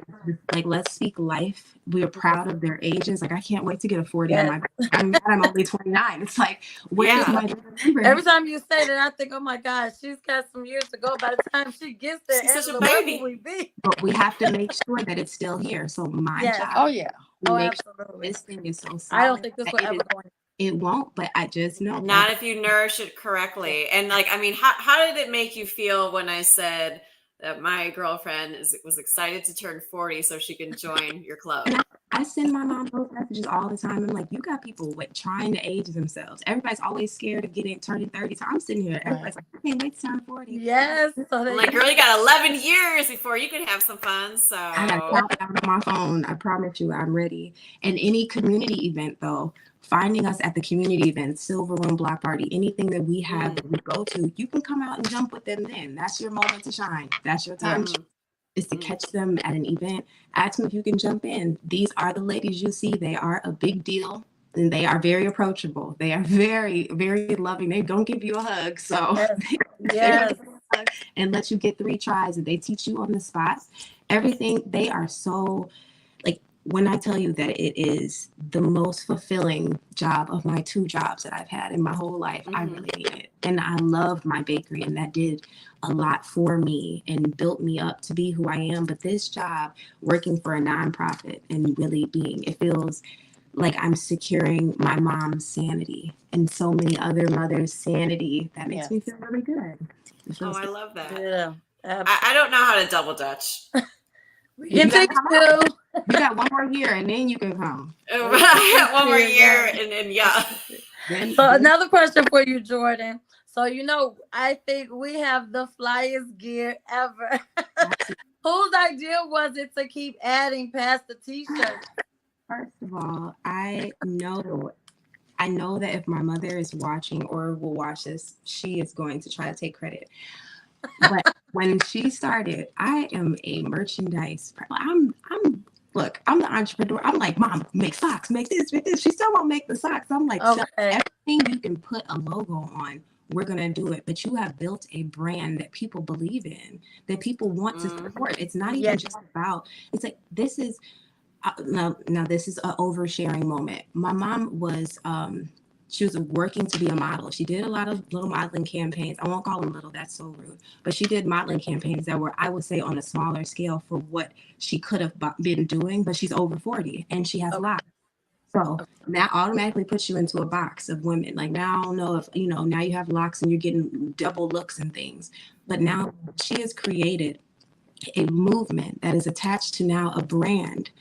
like, let's speak life. We are proud of their ages. Like, I can't wait to get a 40 on my back. I'm only 29. It's like, where's my number? Every time you say that, I think, oh my gosh, she's got some years to go. By the time she gets there, she's such a baby. Will we be? But we have to make sure that it's still here. So my job. Oh yeah. Make absolutely. sure this thing is so solid. I don't think this will ever go. It won't, but I just know. Not if you nourish it correctly. And like, I mean, how did it make you feel when I said that my girlfriend was excited to turn 40 so she can join your club? I send my mom those messages all the time. I'm like, you got people trying to age themselves. Everybody's always scared of turning 30. So I'm sitting here. Everybody's like, I can't wait to turn 40. Yes. So I'm like, girl, you got 11 years before you can have some fun. So I got to count down on my phone. I promise you, I'm ready. And any community event, though, finding us at the community event, Silver Room Block Party, anything that we have that we go to, you can come out and jump with them then. That's your moment to shine. That's your time. Is to catch them at an event. Ask them if you can jump in. These are the ladies you see. They are a big deal. And they are very approachable. They are very, very loving. They don't give you a hug. So yes. And let you get 3 tries. And they teach you on the spot. Everything. They are so, like, when I tell you that it is the most fulfilling job of my 2 jobs that I've had in my whole life, I really mean it. And I loved my bakery, and that did a lot for me and built me up to be who I am. But this job, working for a nonprofit and really it feels like I'm securing my mom's sanity and so many other mothers' sanity. That makes me feel really good. I love that. Yeah, I don't know how to double dutch. You got 1 more year and then you can come. 1 more year and then So another question for you, Jordyn. So, I think we have the flyest gear ever. Whose idea was it to keep adding past the t-shirt? First of all, I know that if my mother is watching or will watch this, she is going to try to take credit. But when she started, I am a merchandise. Look, I'm the entrepreneur. I'm like, Mom, make socks, make this. She still won't make the socks. I'm like, everything you can put a logo on, we're going to do it. But you have built a brand that people believe in, that people want to support. It's not even just about, it's like, this is, now this is an oversharing moment. My mom was, she was working to be a model. She did a lot of little modeling campaigns. I won't call them little, that's so rude. But she did modeling campaigns that were, I would say, on a smaller scale for what she could have been doing. But she's over 40 and she has locks. So that automatically puts you into a box of women. Like, now I don't know if, now you have locks and you're getting double looks and things. But now she has created a movement that is attached to now a brand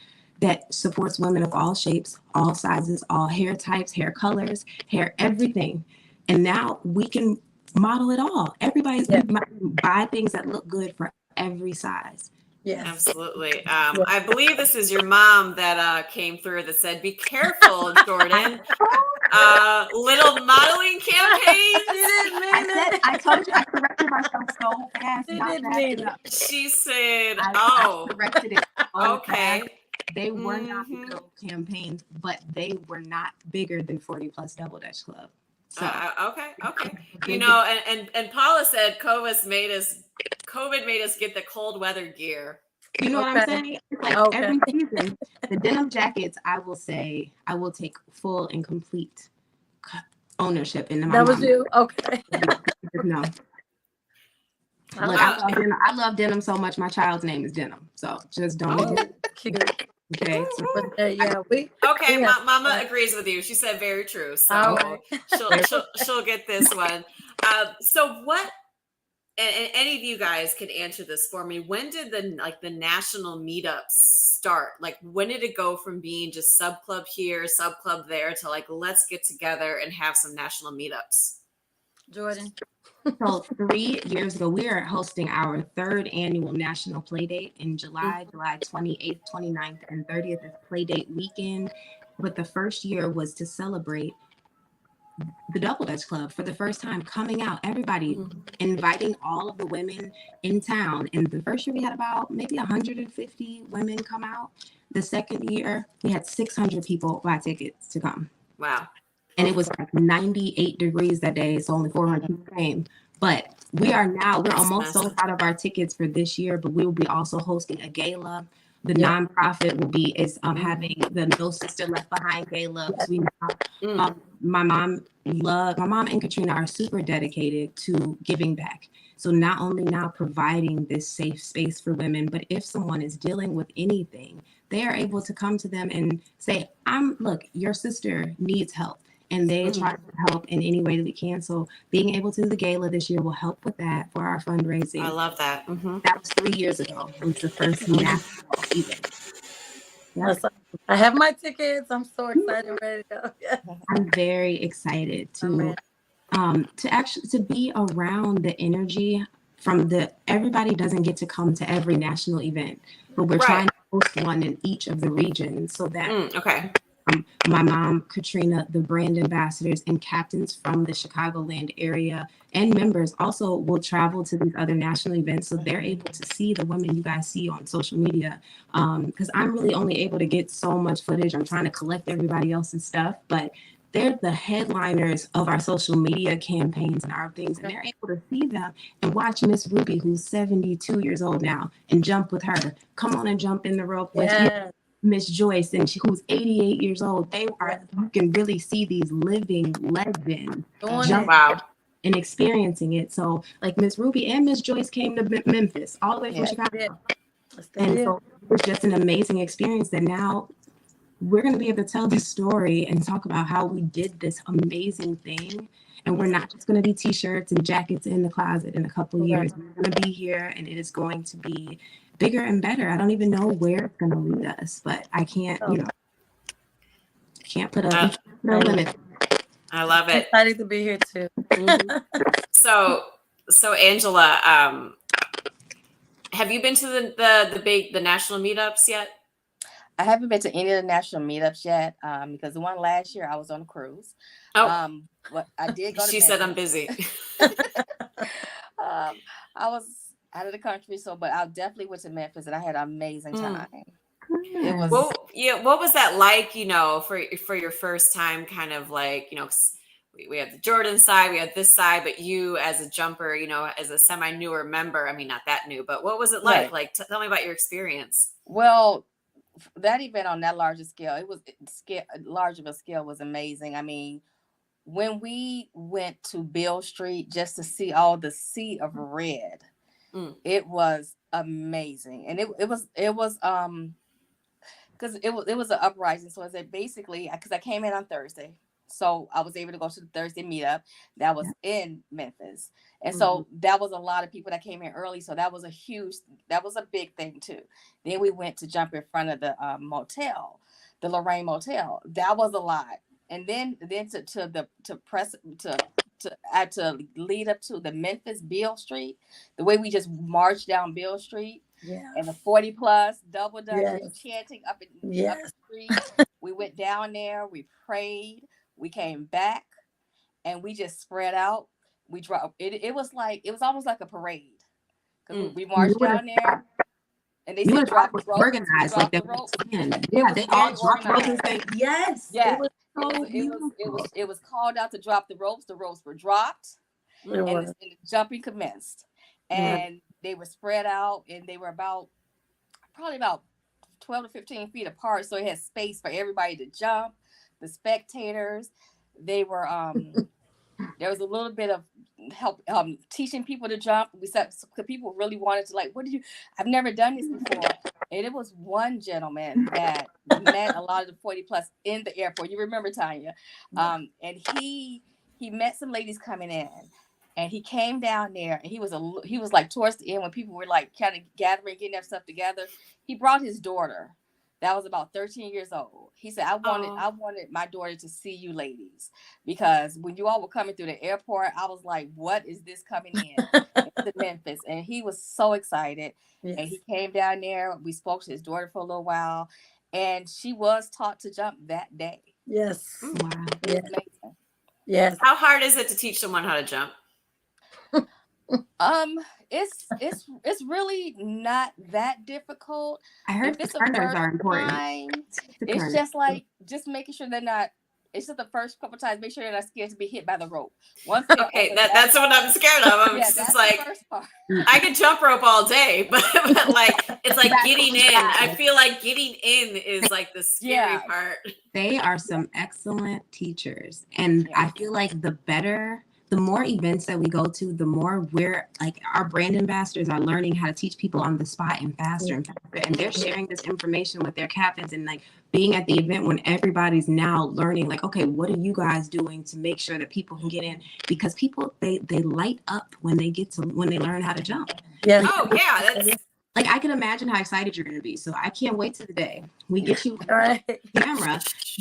that supports women of all shapes, all sizes, all hair types, hair colors, hair, everything. And now we can model it all. Everybody's buy things that look good for every size. Yes. Absolutely. I believe this is your mom that came through that said, be careful, Jordyn. Little modeling campaign. I told you I corrected myself so fast. She didn't mean it. She said, I corrected it. Okay. Fast. They were not little campaigns, but they were not bigger than 40 Plus Double Dutch Club. So okay. And Paula said COVID made us get the cold weather gear. You know what I'm saying? Like every season, the denim jackets, I will say, I will take full and complete ownership in my That was you? Okay. No. Look, I love denim so much. My child's name is Denim. So just don't. Cute. Okay. Yeah, okay. we have Mama agrees with you. She said very true. So right. she'll get this one. So what? And any of you guys can answer this for me. When did the national meetups start? Like, when did it go from being just sub club here, sub club there, to like, let's get together and have some national meetups? Jordyn. So 3 years ago, we are hosting our 3rd annual national play date in July 28th, 29th, and 30th is play date weekend. But the first year was to celebrate the Double Dutch Club for the first time coming out, everybody inviting all of the women in town. And the first year we had about maybe 150 women come out. The second year we had 600 people buy tickets to come. Wow. And it was like 98 degrees that day, so only 400 people came. But we're almost sold out of our tickets for this year, but we will be also hosting a gala. The nonprofit will be having the No Sister Left Behind gala. My mom and Katrina are super dedicated to giving back. So not only now providing this safe space for women, but if someone is dealing with anything, they are able to come to them and say, look, your sister needs help. And they try to help in any way that we can. So being able to do the gala this year will help with that for our fundraising. I love that. That was 3 years ago. It was the first national event. Yeah. I have my tickets. I'm so excited and ready to go. Yeah. I'm very excited to be around the energy from everybody doesn't get to come to every national event, but we're trying to host one in each of the regions so that my mom, Katrina, the brand ambassadors and captains from the Chicagoland area and members also will travel to these other national events. So they're able to see the women you guys see on social media. Because I'm really only able to get so much footage. I'm trying to collect everybody else's stuff, but they're the headliners of our social media campaigns and our things. And they're able to see them and watch Miss Ruby, who's 72 years old now, and jump with her. Come on and jump in the rope with Miss Joyce, and who's 88 years old. You can really see these living legends jump and experiencing it. So like Miss Ruby and Miss Joyce came to Memphis all the way from Chicago. And so it was just an amazing experience that now we're going to be able to tell this story and talk about how we did this amazing thing. And we're not just going to be t-shirts and jackets in the closet in a couple of years. We're going to be here and it is going to be bigger and better. I don't even know where it's going to lead us, but I can't, can't put a limit. I love it. Excited to be here too. So Angela, have you been to the national meetups yet? I haven't been to any of the national meetups yet because the one last year I was on a cruise. But I did go to She said I'm busy. I was out of the country, but I definitely went to Memphis and I had an amazing time. It was what was that like, for your first time, kind of like, we had the Jordyn side, we had this side, but you as a jumper, as a semi-newer member, I mean, not that new, but what was it like? Right. Like, tell me about your experience. Well, that event on that larger scale, large of a scale was amazing. I mean, when we went to Beale Street just to see all the sea of red, it was amazing. And it was because it was an uprising. So is it basically, because I came in on Thursday, so I was able to go to the Thursday meetup that was in Memphis. And so that was a lot of people that came in early. So that was a big thing too. Then we went to jump in front of the motel, the Lorraine Motel. That was a lot. And then to lead up to the Memphis Beale Street, the way we just marched down Beale Street and the 40 plus double dutch chanting up the street. We went down there, we prayed, we came back, and we just spread out. We dropped it. It was almost like a parade because we marched down there, and they said drop the ropes. Organized like that. They all dropped ropes and say yes. Yeah, it was called out to drop the ropes. The ropes were dropped, and the jumping commenced. And they were spread out, and they were probably about 12 to 15 feet apart, so it had space for everybody to jump. The spectators, they were there was a little bit of help teaching people to jump. We said people really wanted to, like, I've never done this before. And it was one gentleman that met a lot of the 40 plus in the airport. You remember, Tanya? And he met some ladies coming in, and he came down there, and he was like towards the end when people were like kind of gathering, getting their stuff together. He brought his daughter. That was about 13 years old. He said, I wanted my daughter to see you ladies, because when you all were coming through the airport, I was like, what is this coming in to Memphis? And he was so excited. Yes. And he came down there. We spoke to his daughter for a little while, and she was taught to jump that day. Yes. Wow. Yes. Yes. How hard is it to teach someone how to jump? It's really not that difficult. I heard the partners are important. It's just like making sure they're not. It's just the first couple times. Make sure they're not scared to be hit by the rope. Okay, that's what I'm scared of. I'm just like, I could jump rope all day, but like it's like getting in. I feel like getting in is like the scary part. They are some excellent teachers, and I feel like the more events that we go to, the more we're like, our brand ambassadors are learning how to teach people on the spot and faster and faster. And they're sharing this information with their captains, and like being at the event when everybody's now learning, like, okay, what are you guys doing to make sure that people can get in? Because people, they light up when they learn how to jump. Yeah. Oh yeah. That's like, I can imagine how excited you're going to be. So I can't wait to the day we get you camera,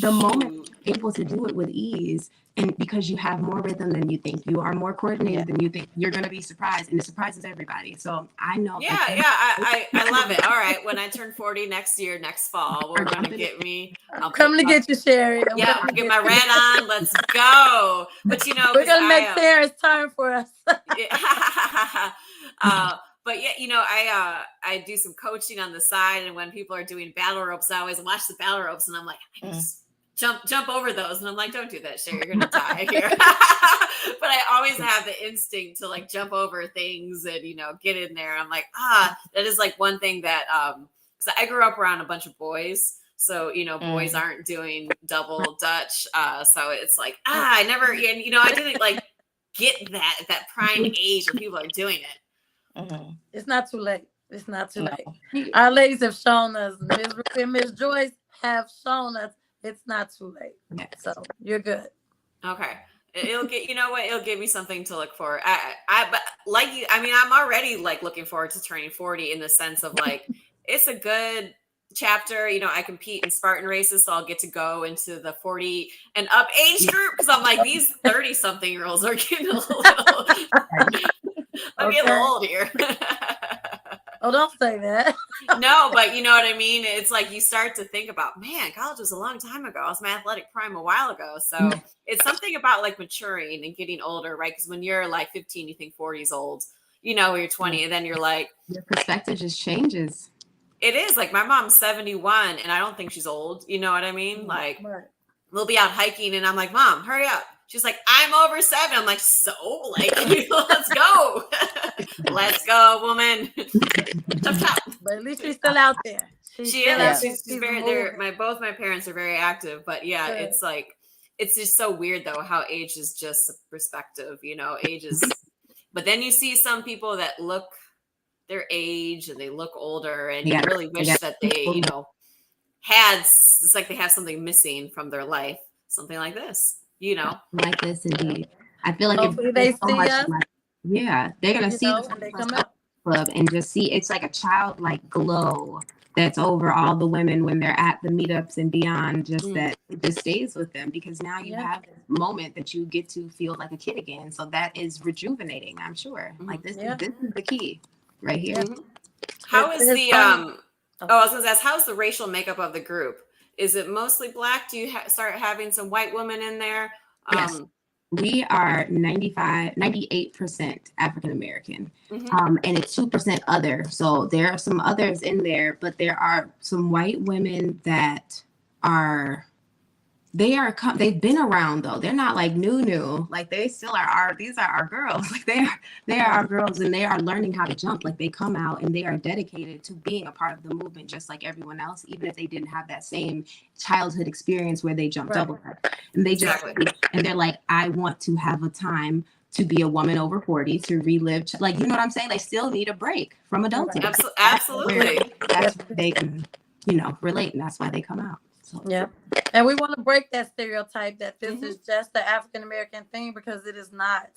the moment you're able to do it with ease. And because you have more rhythm than you think, you are more coordinated than you think, you're going to be surprised, and it surprises everybody. So I know. I love it. All right. When I turn 40 next fall, we're going to get me. I'm coming to get you, Sherry. Yeah, I'll get my red on. Let's go. But you know, we're going to make Sarah's turn for us. But yeah, you know, I do some coaching on the side, and when people are doing battle ropes, I always watch the battle ropes, and I'm like, I can just jump over those, and I'm like, don't do that, Sherry, you're gonna die here. But I always have the instinct to like jump over things and, you know, get in there. I'm like, that is like one thing that because I grew up around a bunch of boys, so you know, boys aren't doing double Dutch, so it's like I never, and you know, I didn't like get that prime age where people are doing it. It's not too late. It's not too late. Our ladies have shown us, Ms. Ruth and Ms. Joyce have shown us it's not too late. So you're good. Okay. It'll get, you know what? It'll give me something to look for. But like you, I mean, I'm already like looking forward to turning 40 in the sense of like, it's a good chapter. You know, I compete in Spartan races, so I'll get to go into the 40 and up age group. Cause I'm like, these 30 something year olds are getting a little, I'm getting a little old here. Oh, don't say that. No, but you know what I mean? It's like you start to think about, man, college was a long time ago. I was my athletic prime a while ago. So it's something about like maturing and getting older, right? Because when you're like 15, you think 40 is old, you know, when you're 20, and then you're like, your perspective just changes. It is like my mom's 71 and I don't think she's old. You know what I mean? Like we'll be out hiking and I'm like, Mom, hurry up. She's like, I'm over 7. I'm like, so like, let's go. Let's go, woman. But at least she's still out there. She is. She's very, both my parents are very active, but yeah, it's like, it's just so weird though, how age is just perspective, you know, age is, but then you see some people that look their age and they look older and you really wish that they, you know, it's like they have something missing from their life. Something like this. You know, like this indeed. I feel like if they see us, they're gonna see the club and just see it's like a childlike glow that's over all the women when they're at the meetups and beyond. Just that it just stays with them because now you have this moment that you get to feel like a kid again. So that is rejuvenating. I'm sure. Like this is the key right here. How is the I was gonna ask, how's the racial makeup of the group? Is it mostly Black? Do you start having some white women in there? Yes. We are 98% African American, and it's 2% other. So there are some others in there, but there are some white women that they've been around though. They're not like new. Like they still are these are our girls. Like they are our girls and they are learning how to jump. Like they come out and they are dedicated to being a part of the movement just like everyone else, even if they didn't have that same childhood experience where they jumped double. And they just and they're like, I want to have a time to be a woman over 40, to relive, like, you know what I'm saying? They still need a break from adulting. Absolutely. That's where they can, relate, and that's why they come out. So. Yeah. And we want to break that stereotype that this is just the African American thing, because it is not.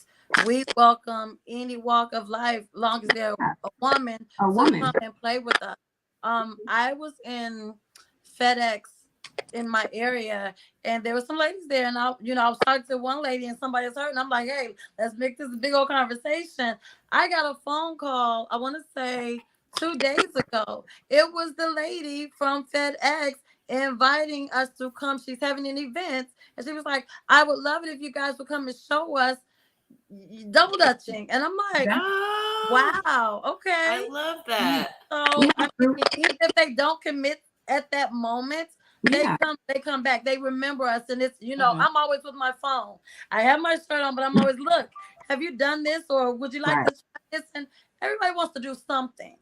We welcome any walk of life, long as they're a woman, to come and play with us. I was in FedEx in my area, and there were some ladies there, and I was talking to one lady, and somebody was hurt, and I'm like, hey, let's make this a big old conversation. I got a phone call, I want to say 2 days ago. It was the lady from FedEx inviting us to come. She's having an event, and she was like, I would love it if you guys would come and show us double dutching. And I'm like, wow, okay. I love that. So I mean, even if they don't commit at that moment, they come back. They remember us. And it's, I'm always with my phone. I have my shirt on, but I'm always, look, have you done this? Or would you like to try this? And everybody wants to do something.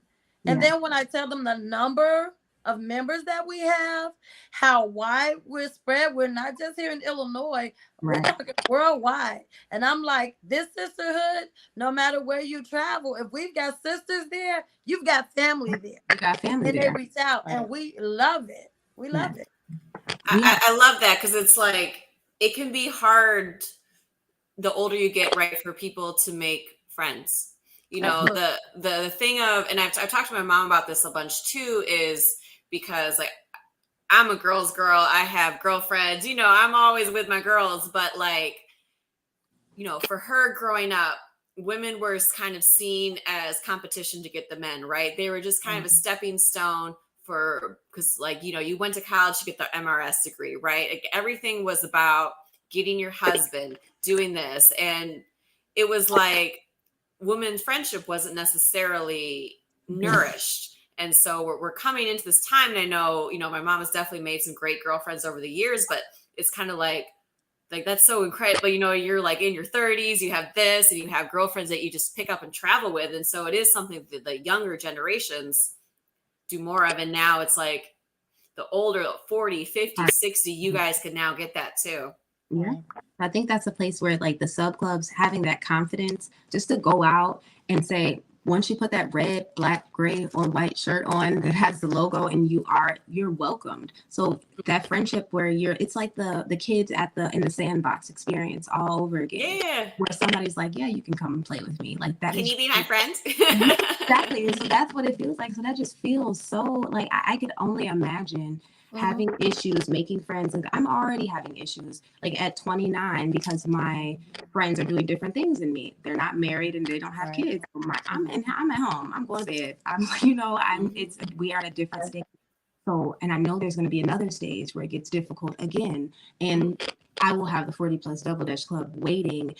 And then when I tell them the number of members that we have, how wide we're spread, we're not just here in Illinois, we're talking worldwide. And I'm like, this sisterhood, no matter where you travel, if we've got sisters there, you've got family there. You got family and there. They reach out, and we love it. We love it. I love that, because it's like, it can be hard the older you get, right, for people to make friends. The thing of, and I've talked to my mom about this a bunch too, is because, like, I'm a girl's girl. I have girlfriends, I'm always with my girls, but, like, for her growing up, women were kind of seen as competition to get the men, right? They were just kind of a stepping stone because, like, you went to college to get the MRS degree, right? Like, everything was about getting your husband, doing this. And it was like, women's friendship wasn't necessarily nourished. And so we're coming into this time, and I know, my mom has definitely made some great girlfriends over the years, but it's kind of like that's so incredible. You're like in your 30s, you have this, and you have girlfriends that you just pick up and travel with. And so it is something that the younger generations do more of. And now it's like the older 40, 50, 60, you guys can now get that too. Yeah. I think that's a place where, like, the sub clubs, having that confidence just to go out and say, once you put that red, black, gray, or white shirt on that has the logo, and you're welcomed. So that friendship where it's like the kids in the sandbox experience all over again. Yeah. Where somebody's like, yeah, you can come and play with me. Like that. Can you be my friend? Exactly. So that's what it feels like. So that just feels so, like, I could only imagine having issues making friends. And I'm already having issues, like, at 29, because my friends are doing different things than me. They're not married and they don't have kids. I'm at home. I'm going to bed. We are at a different stage. So, and I know there's going to be another stage where it gets difficult again. And I will have the 40 plus Double Dutch Club waiting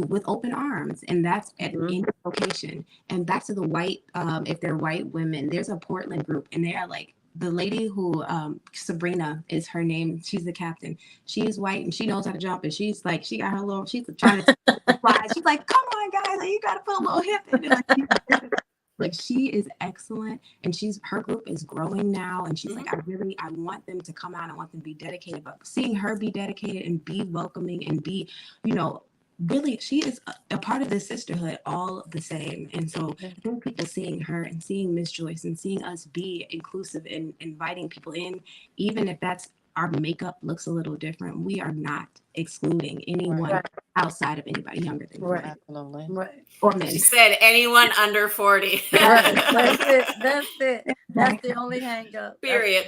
with open arms, and that's at any location. And back to the white, if they're white women, there's a Portland group, and they are like, the lady who, Sabrina is her name. She's the captain. She's white and she knows how to jump. And she's like, she's trying to fly. She's like, come on, guys, like, you got to put a little hip in it. Like, she is excellent. And her group is growing now. And she's like, I want them to come out. I want them to be dedicated. But seeing her be dedicated and be welcoming and be, really, she is a part of this sisterhood all the same. And so I think people seeing her and seeing Miss Joyce and seeing us be inclusive and inviting people in, even if our makeup looks a little different, we are not excluding anyone outside of anybody younger than me. Absolutely. Or men. She said anyone under 40. That's it. That's the only hang up. Period.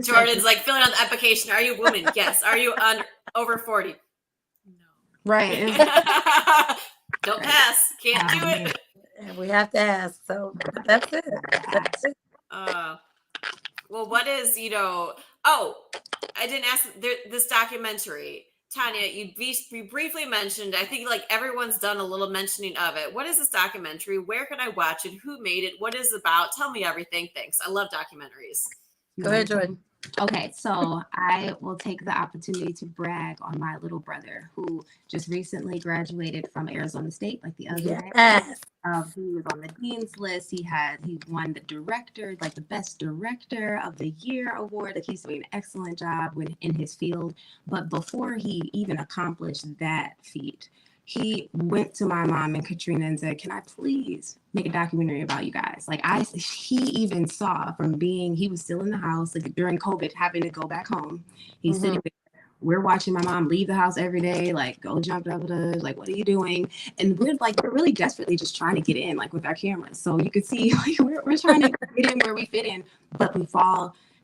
Jordan's like filling out the application. Are you a woman? Yes. Are you over 40? Right. Don't pass. Can't do it. And we have to ask. So that's it. That's it. Well, what is, I didn't ask this documentary. Tanya, you briefly mentioned, I think, like, everyone's done a little mentioning of it. What is this documentary? Where can I watch it? Who made it? What is it about? Tell me everything. Thanks. I love documentaries. Go ahead, Jordyn. Okay, so I will take the opportunity to brag on my little brother who just recently graduated from Arizona State, like the other day. He was on the dean's list. He won the director, like the best director of the year award. Like he's doing an excellent job in his field. But before he even accomplished that feat, he went to my mom and Katrina and said, "Can I please make a documentary about you guys?" Like he even saw he was still in the house, like during COVID, having to go back home. He's sitting there. We're watching my mom leave the house every day, like go jump, like, what are you doing? And we're really desperately just trying to get in, like with our cameras. So you could see like, we're trying to get in where we fit in, but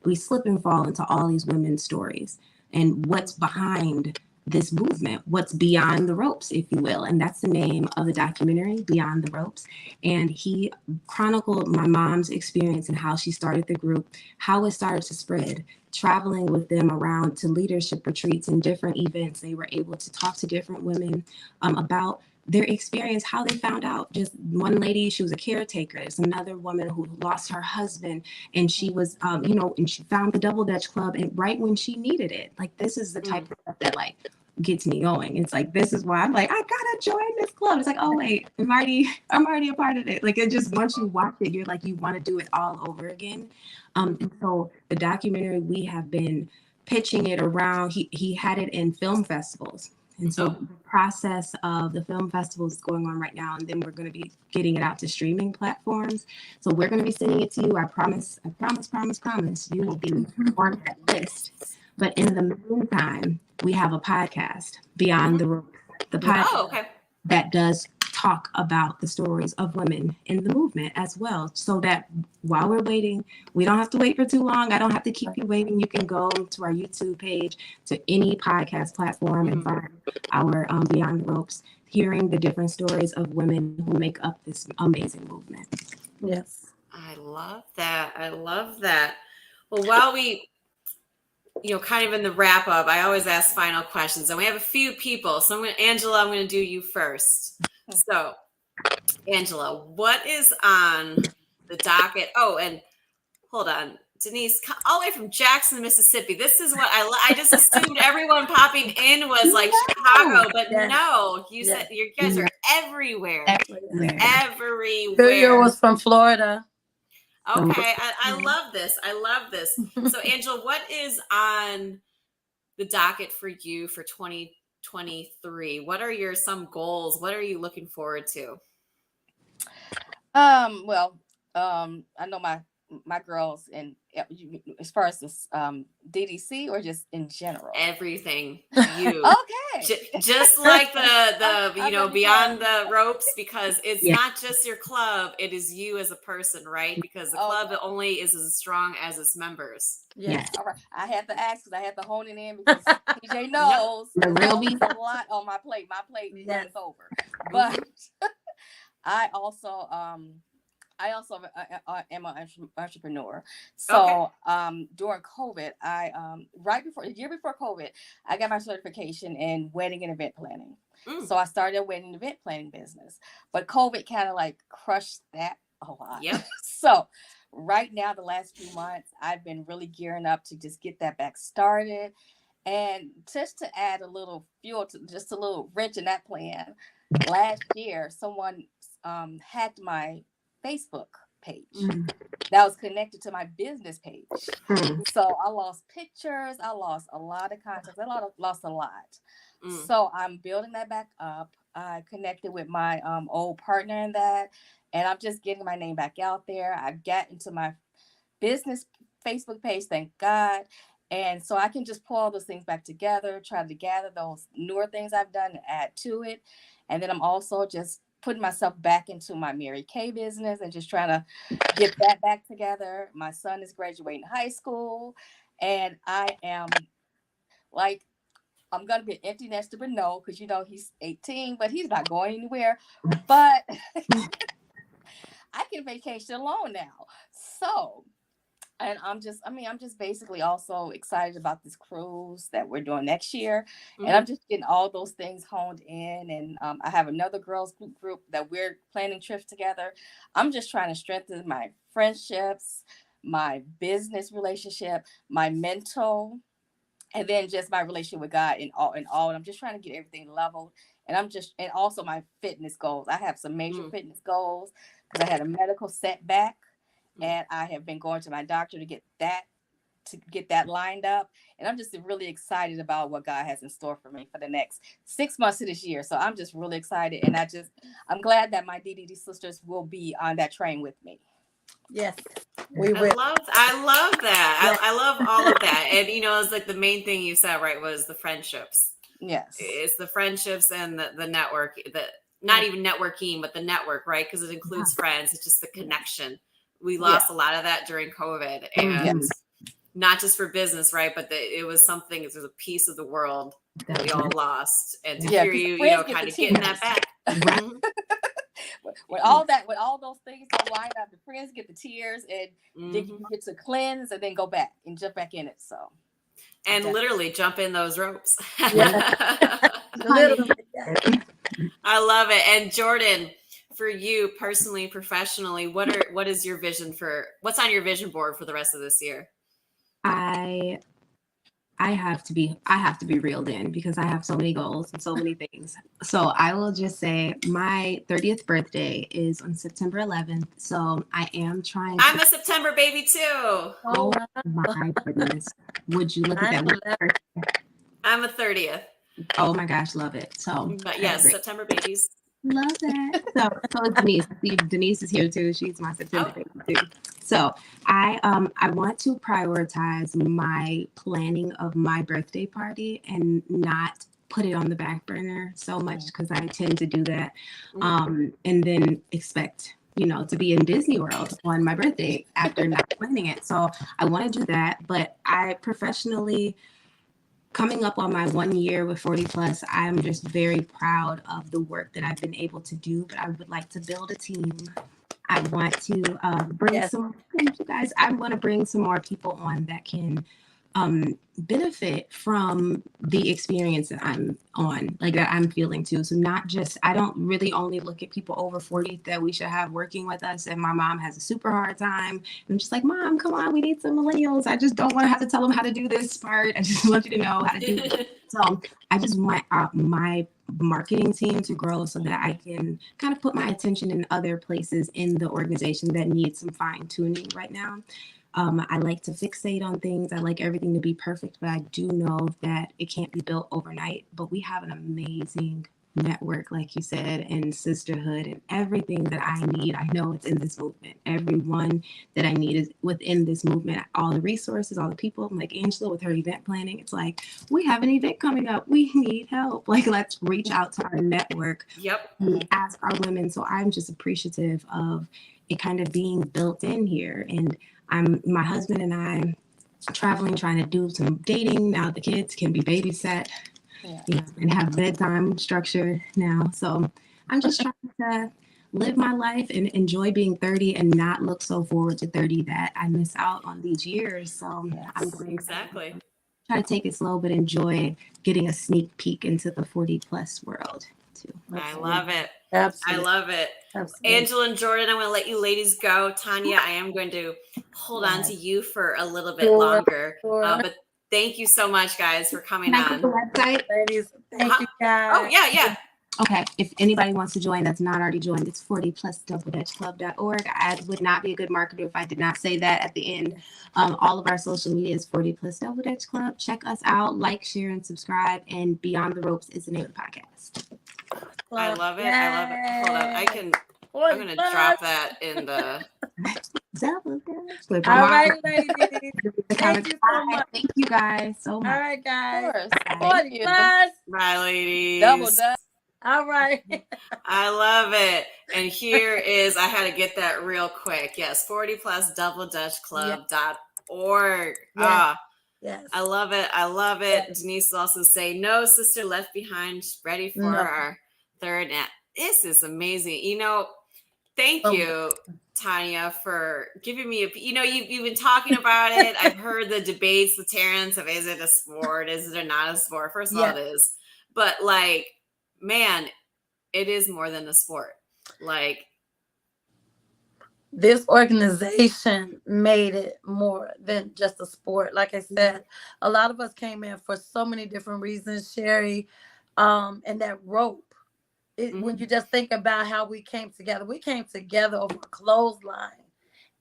we slip and fall into all these women's stories and what's behind this movement, what's beyond the ropes, if you will. And that's the name of the documentary, Beyond the Ropes. And he chronicled my mom's experience and how she started the group, how it started to spread, traveling with them around to leadership retreats and different events. They were able to talk to different women about their experience, how they found out. Just one lady, she was a caretaker. There's another woman who lost her husband, and she was, and she found the Double Dutch Club, and right when she needed it. Like, this is the type of stuff that like gets me going. It's like, this is why I'm like, I gotta join this club. It's like, oh wait, I'm already a part of it. Like, it just, once you watch it, you're like, you want to do it all over again. And so the documentary, we have been pitching it around. He had it in film festivals. And so the process of the film festival is going on right now, and then we're going to be getting it out to streaming platforms. So we're going to be sending it to you. I promise, you will be on that list. But in the meantime, we have a podcast, Beyond the Ropes, the podcast that does talk about the stories of women in the movement as well, so that while we're waiting, we don't have to wait for too long. I don't have to keep you waiting. You can go to our YouTube page, to any podcast platform, and find our Beyond the Ropes, hearing the different stories of women who make up this amazing movement. Yes. I love that. Well, while we kind of in the wrap up, I always ask final questions, and we have a few people. So Angela, I'm going to do you first. So, Angela, what is on the docket? Oh, and hold on, Denise, all the way from Jackson, Mississippi. This is what I just assumed everyone popping in was like Chicago, but no, you said you guys are everywhere. Julio was from Florida. Okay, I love this. So, Angela, what is on the docket for you for 2023? What are some goals? What are you looking forward to? Well, I know my girls, and as far as this DDC or just in general, everything. You okay, just like the Beyond the Ropes, because it's not just your club, it is you as a person, right? Because the club only is as strong as its members. Yes. All right. I had to ask because I had to hone it in, because PJ knows there's a lot on my plate. My plate runs over. But I also am an entrepreneur. So during COVID, I the year before COVID, I got my certification in wedding and event planning. So I started a wedding and event planning business. But COVID kind of like crushed that a lot. Yep. So right now, the last few months, I've been really gearing up to just get that back started. And just to add a little fuel, just a little wrench in that plan, last year, someone hacked my Facebook page that was connected to my business page. So I lost pictures. I lost a lot of contacts. Lost a lot. So I'm building that back up. I connected with my old partner in that, and I'm just getting my name back out there. I got into my business Facebook page, thank God. And so I can just pull all those things back together, try to gather those newer things I've done and add to it. And then I'm also just putting myself back into my Mary Kay business and just trying to get that back together. My son is graduating high school, and I am like, I'm going to be an empty nester, but no, because, he's 18, but he's not going anywhere. But I can vacation alone now. So, and I'm just basically also excited about this cruise that we're doing next year. And I'm just getting all those things honed in. And I have another girls group that we're planning trips together. I'm just trying to strengthen my friendships, my business relationship, my mental, and then just my relationship with God in all. And I'm just trying to get everything leveled. And and also my fitness goals. I have some major fitness goals because I had a medical setback, and I have been going to my doctor to get that lined up. And I'm just really excited about what God has in store for me for the next 6 months of this year. So I'm just really excited. And I'm glad that my DDD sisters will be on that train with me. Yes. I love that. Yes. I love all of that. And, it's like the main thing you said, right, was the friendships. Yes. It's the friendships and the network, not even networking, but the network, right? Because it includes friends. It's just the connection. We lost a lot of that during COVID. And not just for business, right? But it was something, it was a piece of the world that we all lost. And to hear you, kind of getting that back. When all those things don't line up, the friends get the tears, and then you get to cleanse and then go back and jump back in it. So, and literally jump in those ropes. Literally. I love it. And Jordyn, for you personally, professionally, what is your vision what's on your vision board for the rest of this year? I have to be reeled in because I have so many goals and so many things. So I will just say my 30th birthday is on September 11th. So I am trying I'm a September baby too. Oh my goodness. Would you look at that? I'm a 30th. Oh my gosh, love it. So but yes, September babies. Love that. So Denise. Denise is here too. She's my September baby too. So I want to prioritize my planning of my birthday party and not put it on the back burner so much because I tend to do that. And then expect to be in Disney World on my birthday after not planning it. So I want to do that. But I professionally, coming up on my 1 year with 40 Plus, I'm just very proud of the work that I've been able to do, but I would like to build a team. I want to bring I want to bring some more people on that can benefit from the experience that I'm on, like that I'm feeling too. So not just, I don't really only look at people over 40 that we should have working with us. And my mom has a super hard time. I'm just like, Mom, come on, we need some millennials. I just don't want to have to tell them how to do this part. I just want you to know how to do it. So I just want my marketing team to grow so that I can kind of put my attention in other places in the organization that need some fine tuning right now. I like to fixate on things. I like everything to be perfect, but I do know that it can't be built overnight. But we have an amazing network, like you said, and sisterhood and everything that I need. I know it's in this movement. Everyone that I need is within this movement. All the resources, all the people, like Angela with her event planning. It's like, we have an event coming up. We need help. Like, let's reach out to our network. Yep. And ask our women. So I'm just appreciative of it kind of being built in here. And my husband and I traveling, trying to do some dating. Now the kids can be babysat and have bedtime structure now. So I'm just trying to live my life and enjoy being 30 and not look so forward to 30 that I miss out on these years. So I'm going to try to take it slow, but enjoy getting a sneak peek into the 40 plus world too. I love it. Absolutely. I love it. Absolutely. Angela and Jordyn, I'm going to let you ladies go. Tanya, I am going to hold on to you for a little bit longer. But thank you so much, guys, for coming on. The website, ladies. Thank you, guys. Oh, yeah. Okay, if anybody wants to join that's not already joined, it's 40plusdoubledutchclub.org. I would not be a good marketer if I did not say that at the end. All of our social media is 40 Plus Double Dutch Club. Check us out, like, share, and subscribe. And Beyond the Ropes is the name of the podcast. I love it. I love it. Hold on. I'm going to drop that in the... All right, ladies. Thank you so much. Thank you guys so much. All right, guys. 40 plus. Bye, ladies. Double dutch. All right. I love it. And here is, I had to get that real quick. Yes, 40plusdoubledutchclub.org. Yes. I love it. I love it. Yes. Denise will also say, no sister left behind, ready for our third. This is amazing. Thank you, Tanya, for giving me you've been talking about it. I've heard the debates, the Terrence of, is it a sport? Is it not a sport? First of all, it is. But man, it is more than a sport. this organization made it more than just a sport. Like I said, a lot of us came in for so many different reasons, Sherry. And that rope, when you just think about how we came together over a clothesline.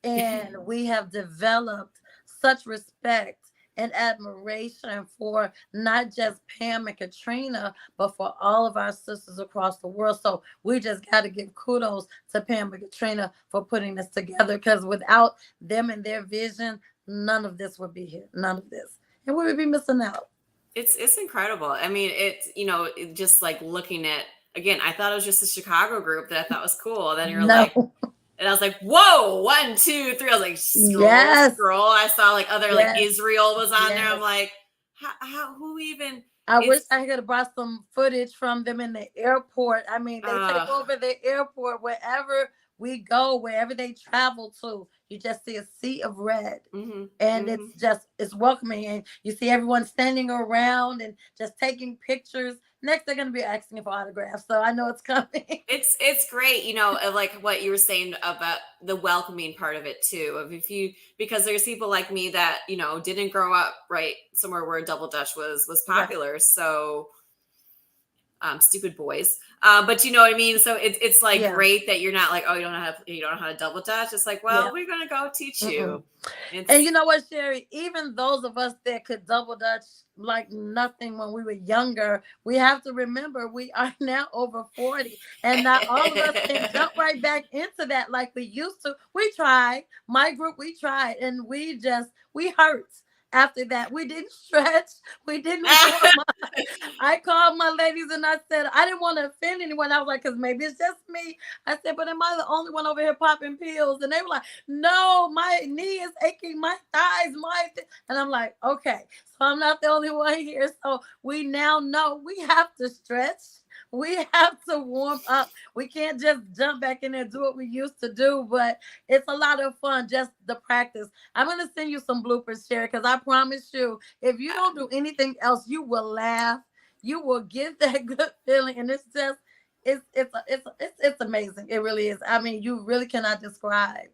And we have developed such respect and admiration for not just Pam and Katrina, but for all of our sisters across the world. So we just got to give kudos to Pam and Katrina for putting this together, because without them and their vision, none of this would be here. None of this. And we would be missing out. It's incredible. I mean, it's, just like looking at, again, I thought it was just a Chicago group that I thought was cool. Then you're like, and I was like, whoa, 1, 2, 3. I was like, scroll. I saw like other, like Israel was on there. I'm like, who even? I wish I could have brought some footage from them in the airport. I mean, they take over the airport wherever we go, wherever they travel to. You just see a sea of red, and it's welcoming. And you see everyone standing around and just taking pictures. Next, they're going to be asking for autographs, so I know it's coming. It's great, like what you were saying about the welcoming part of it too. Because there's people like me that didn't grow up right somewhere where double dutch was popular. Right. So, stupid boys, but you know what I mean. So it's like great that you're not like, oh, you don't know how to double dutch. It's like, well, we're gonna go teach you. And you know what, Sherry? Even those of us that could double dutch like nothing when we were younger, we have to remember we are now over 40, and not all of us can jump right back into that like we used to. We tried. My group, we tried, and we hurt. After that, we didn't stretch. We didn't warm up. I called my ladies and I said, I didn't want to offend anyone. I was like, because maybe it's just me. I said, but am I the only one over here popping pills? And they were like, no, my knee is aching, my thighs, and I'm like, okay, so I'm not the only one here. So we now know we have to stretch. We have to warm up. We can't just jump back in there and do what we used to do, but it's a lot of fun, just the practice. I'm going to send you some bloopers, Sherry, because I promise you, if you don't do anything else, you will laugh. You will get that good feeling, and it's just, it's amazing. It really is. I mean, you really cannot describe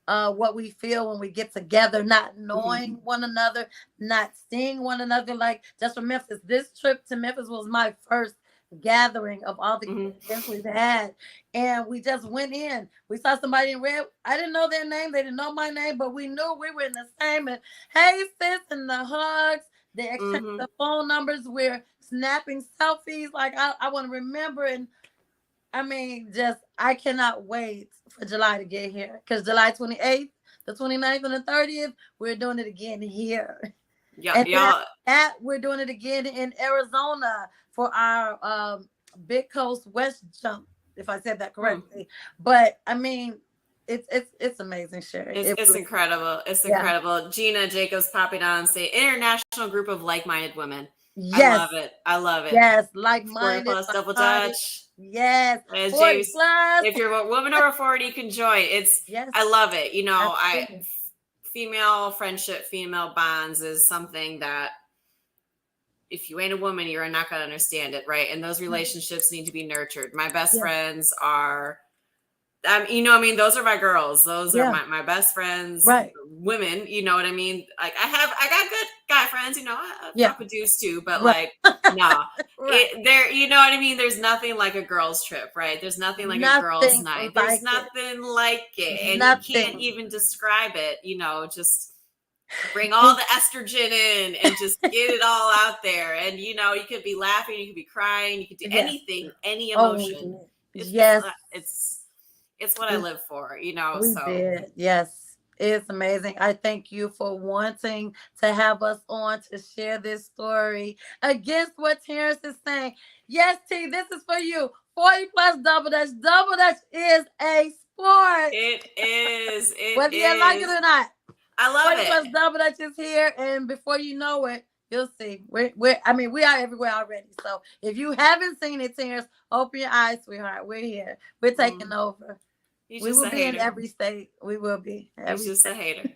what we feel when we get together, not knowing one another, not seeing one another. Like just from Memphis, this trip to Memphis was my first gathering of all the events we've had, and we just went in. We saw somebody in red. I didn't know their name, they didn't know my name, but we knew we were in the same. And hey sis, and the hugs, the exchange, the phone numbers, we're snapping selfies. Like I want to remember. And I mean, I cannot wait for July to get here, because July 28th, the 29th, and the 30th, we're doing it again here. And we're doing it again in Arizona for our Big Coast West jump, if I said that correctly. But I mean, it's amazing, Sherry. It's incredible. It's incredible. Gina Jacobs popping on and say international group of like-minded women. Yes. I love it. Yes, like-minded. 40 plus double dutch. Yes. 40 James, plus. If you're a woman over 40, you can join. I love it. Female friendship, female bonds is something that if you ain't a woman, you're not going to understand it, right? And those relationships need to be nurtured. My best friends are, those are my girls. Those are my best friends, right? Women, you know what I mean? Like I got good guy friends, I produce too, but like, no, you know what I mean? There's nothing like a girls trip, right? There's nothing like a girls night. There's nothing like it. And you can't even describe it, just bring all the estrogen in and just get it all out there. And, you could be laughing, you could be crying, you could do anything, any emotion. It's what I live for, Yes, it's amazing. I thank you for wanting to have us on to share this story against what Terrence is saying. Yes, T, this is for you. 40 plus double dutch. Double dutch is a sport. It is. Whether you like it or not. I love 40 plus double dutch is here, and before you know it, you'll see. We are everywhere already. So if you haven't seen it, Terrence, open your eyes, sweetheart. We're here. We're taking over. We will be in every state. We will be. He's just a hater.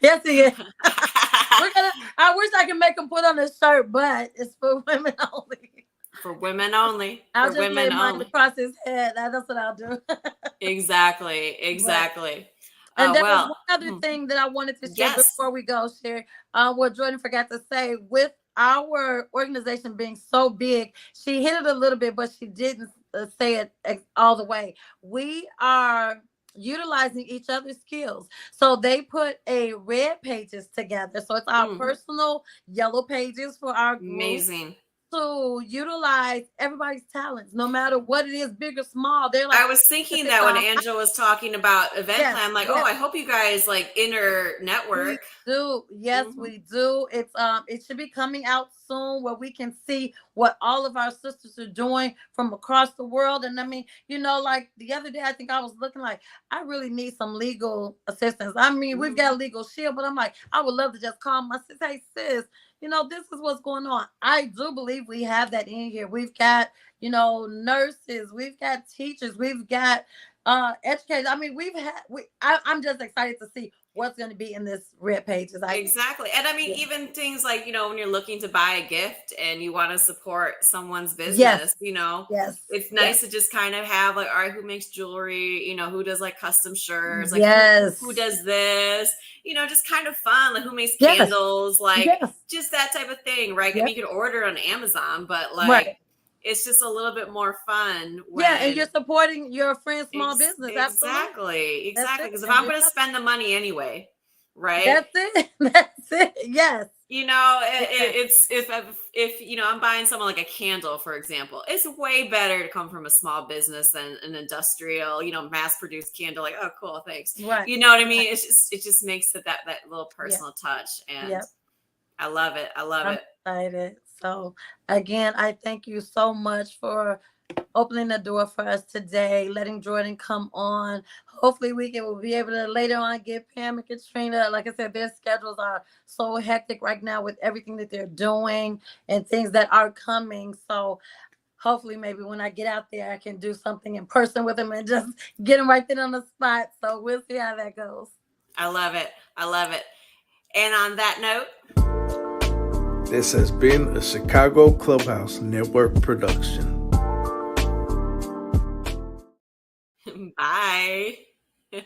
Yes, he is. I wish I could make him put on a shirt, but it's for women only. For women only. I'll just lay mine across his head. That's what I'll do. Exactly. And there was one other thing that I wanted to share before we go, Sherry. What Jordyn forgot to say, with our organization being so big, she hit it a little bit, but she didn't say it all the way. We are utilizing each other's skills. So they put a red pages together. So it's our personal yellow pages for our group. Amazing. To utilize everybody's talents, no matter what it is, big or small. They're like, I was thinking that when Angela was talking about event plan, I'm like, I hope you guys like network. We do. Yes, we do. It's it should be coming out soon where we can see what all of our sisters are doing from across the world. And I mean, you know, like the other day, I think I was looking like, I really need some legal assistance. I mean, we've got a legal shield, but I'm like, I would love to just call my sis, hey sis, you know, this is what's going on. I do believe we have that in here. We've got, you know, nurses, we've got teachers, we've got educators. I mean, I'm just excited to see what's going to be in this red pages. Exactly. And I mean, even things like, you know, when you're looking to buy a gift and you want to support someone's business, you know, it's nice to just kind of have like, all right, who makes jewelry, you know, who does like custom shirts, like who does this, you know, just kind of fun, like who makes candles, like just that type of thing, right? I mean, you can order it on Amazon, but like, it's just a little bit more fun. And you're supporting your friend's small business. Exactly. Because if I'm going to spend the money anyway, right? That's it. Yes. You know, it's if you know, I'm buying someone like a candle, for example, it's way better to come from a small business than an industrial, you know, mass produced candle. Like, oh, cool, thanks. Right. You know what I mean? It just makes it that little personal touch, and I love it. I'm excited. So again, I thank you so much for opening the door for us today, letting Jordyn come on. Hopefully we'll be able to later on get Pam and Katrina. Like I said, their schedules are so hectic right now with everything that they're doing and things that are coming. So hopefully maybe when I get out there, I can do something in person with them and just get them right there on the spot. So we'll see how that goes. I love it. And on that note, this has been a Chicago Clubhouse Network production. Bye.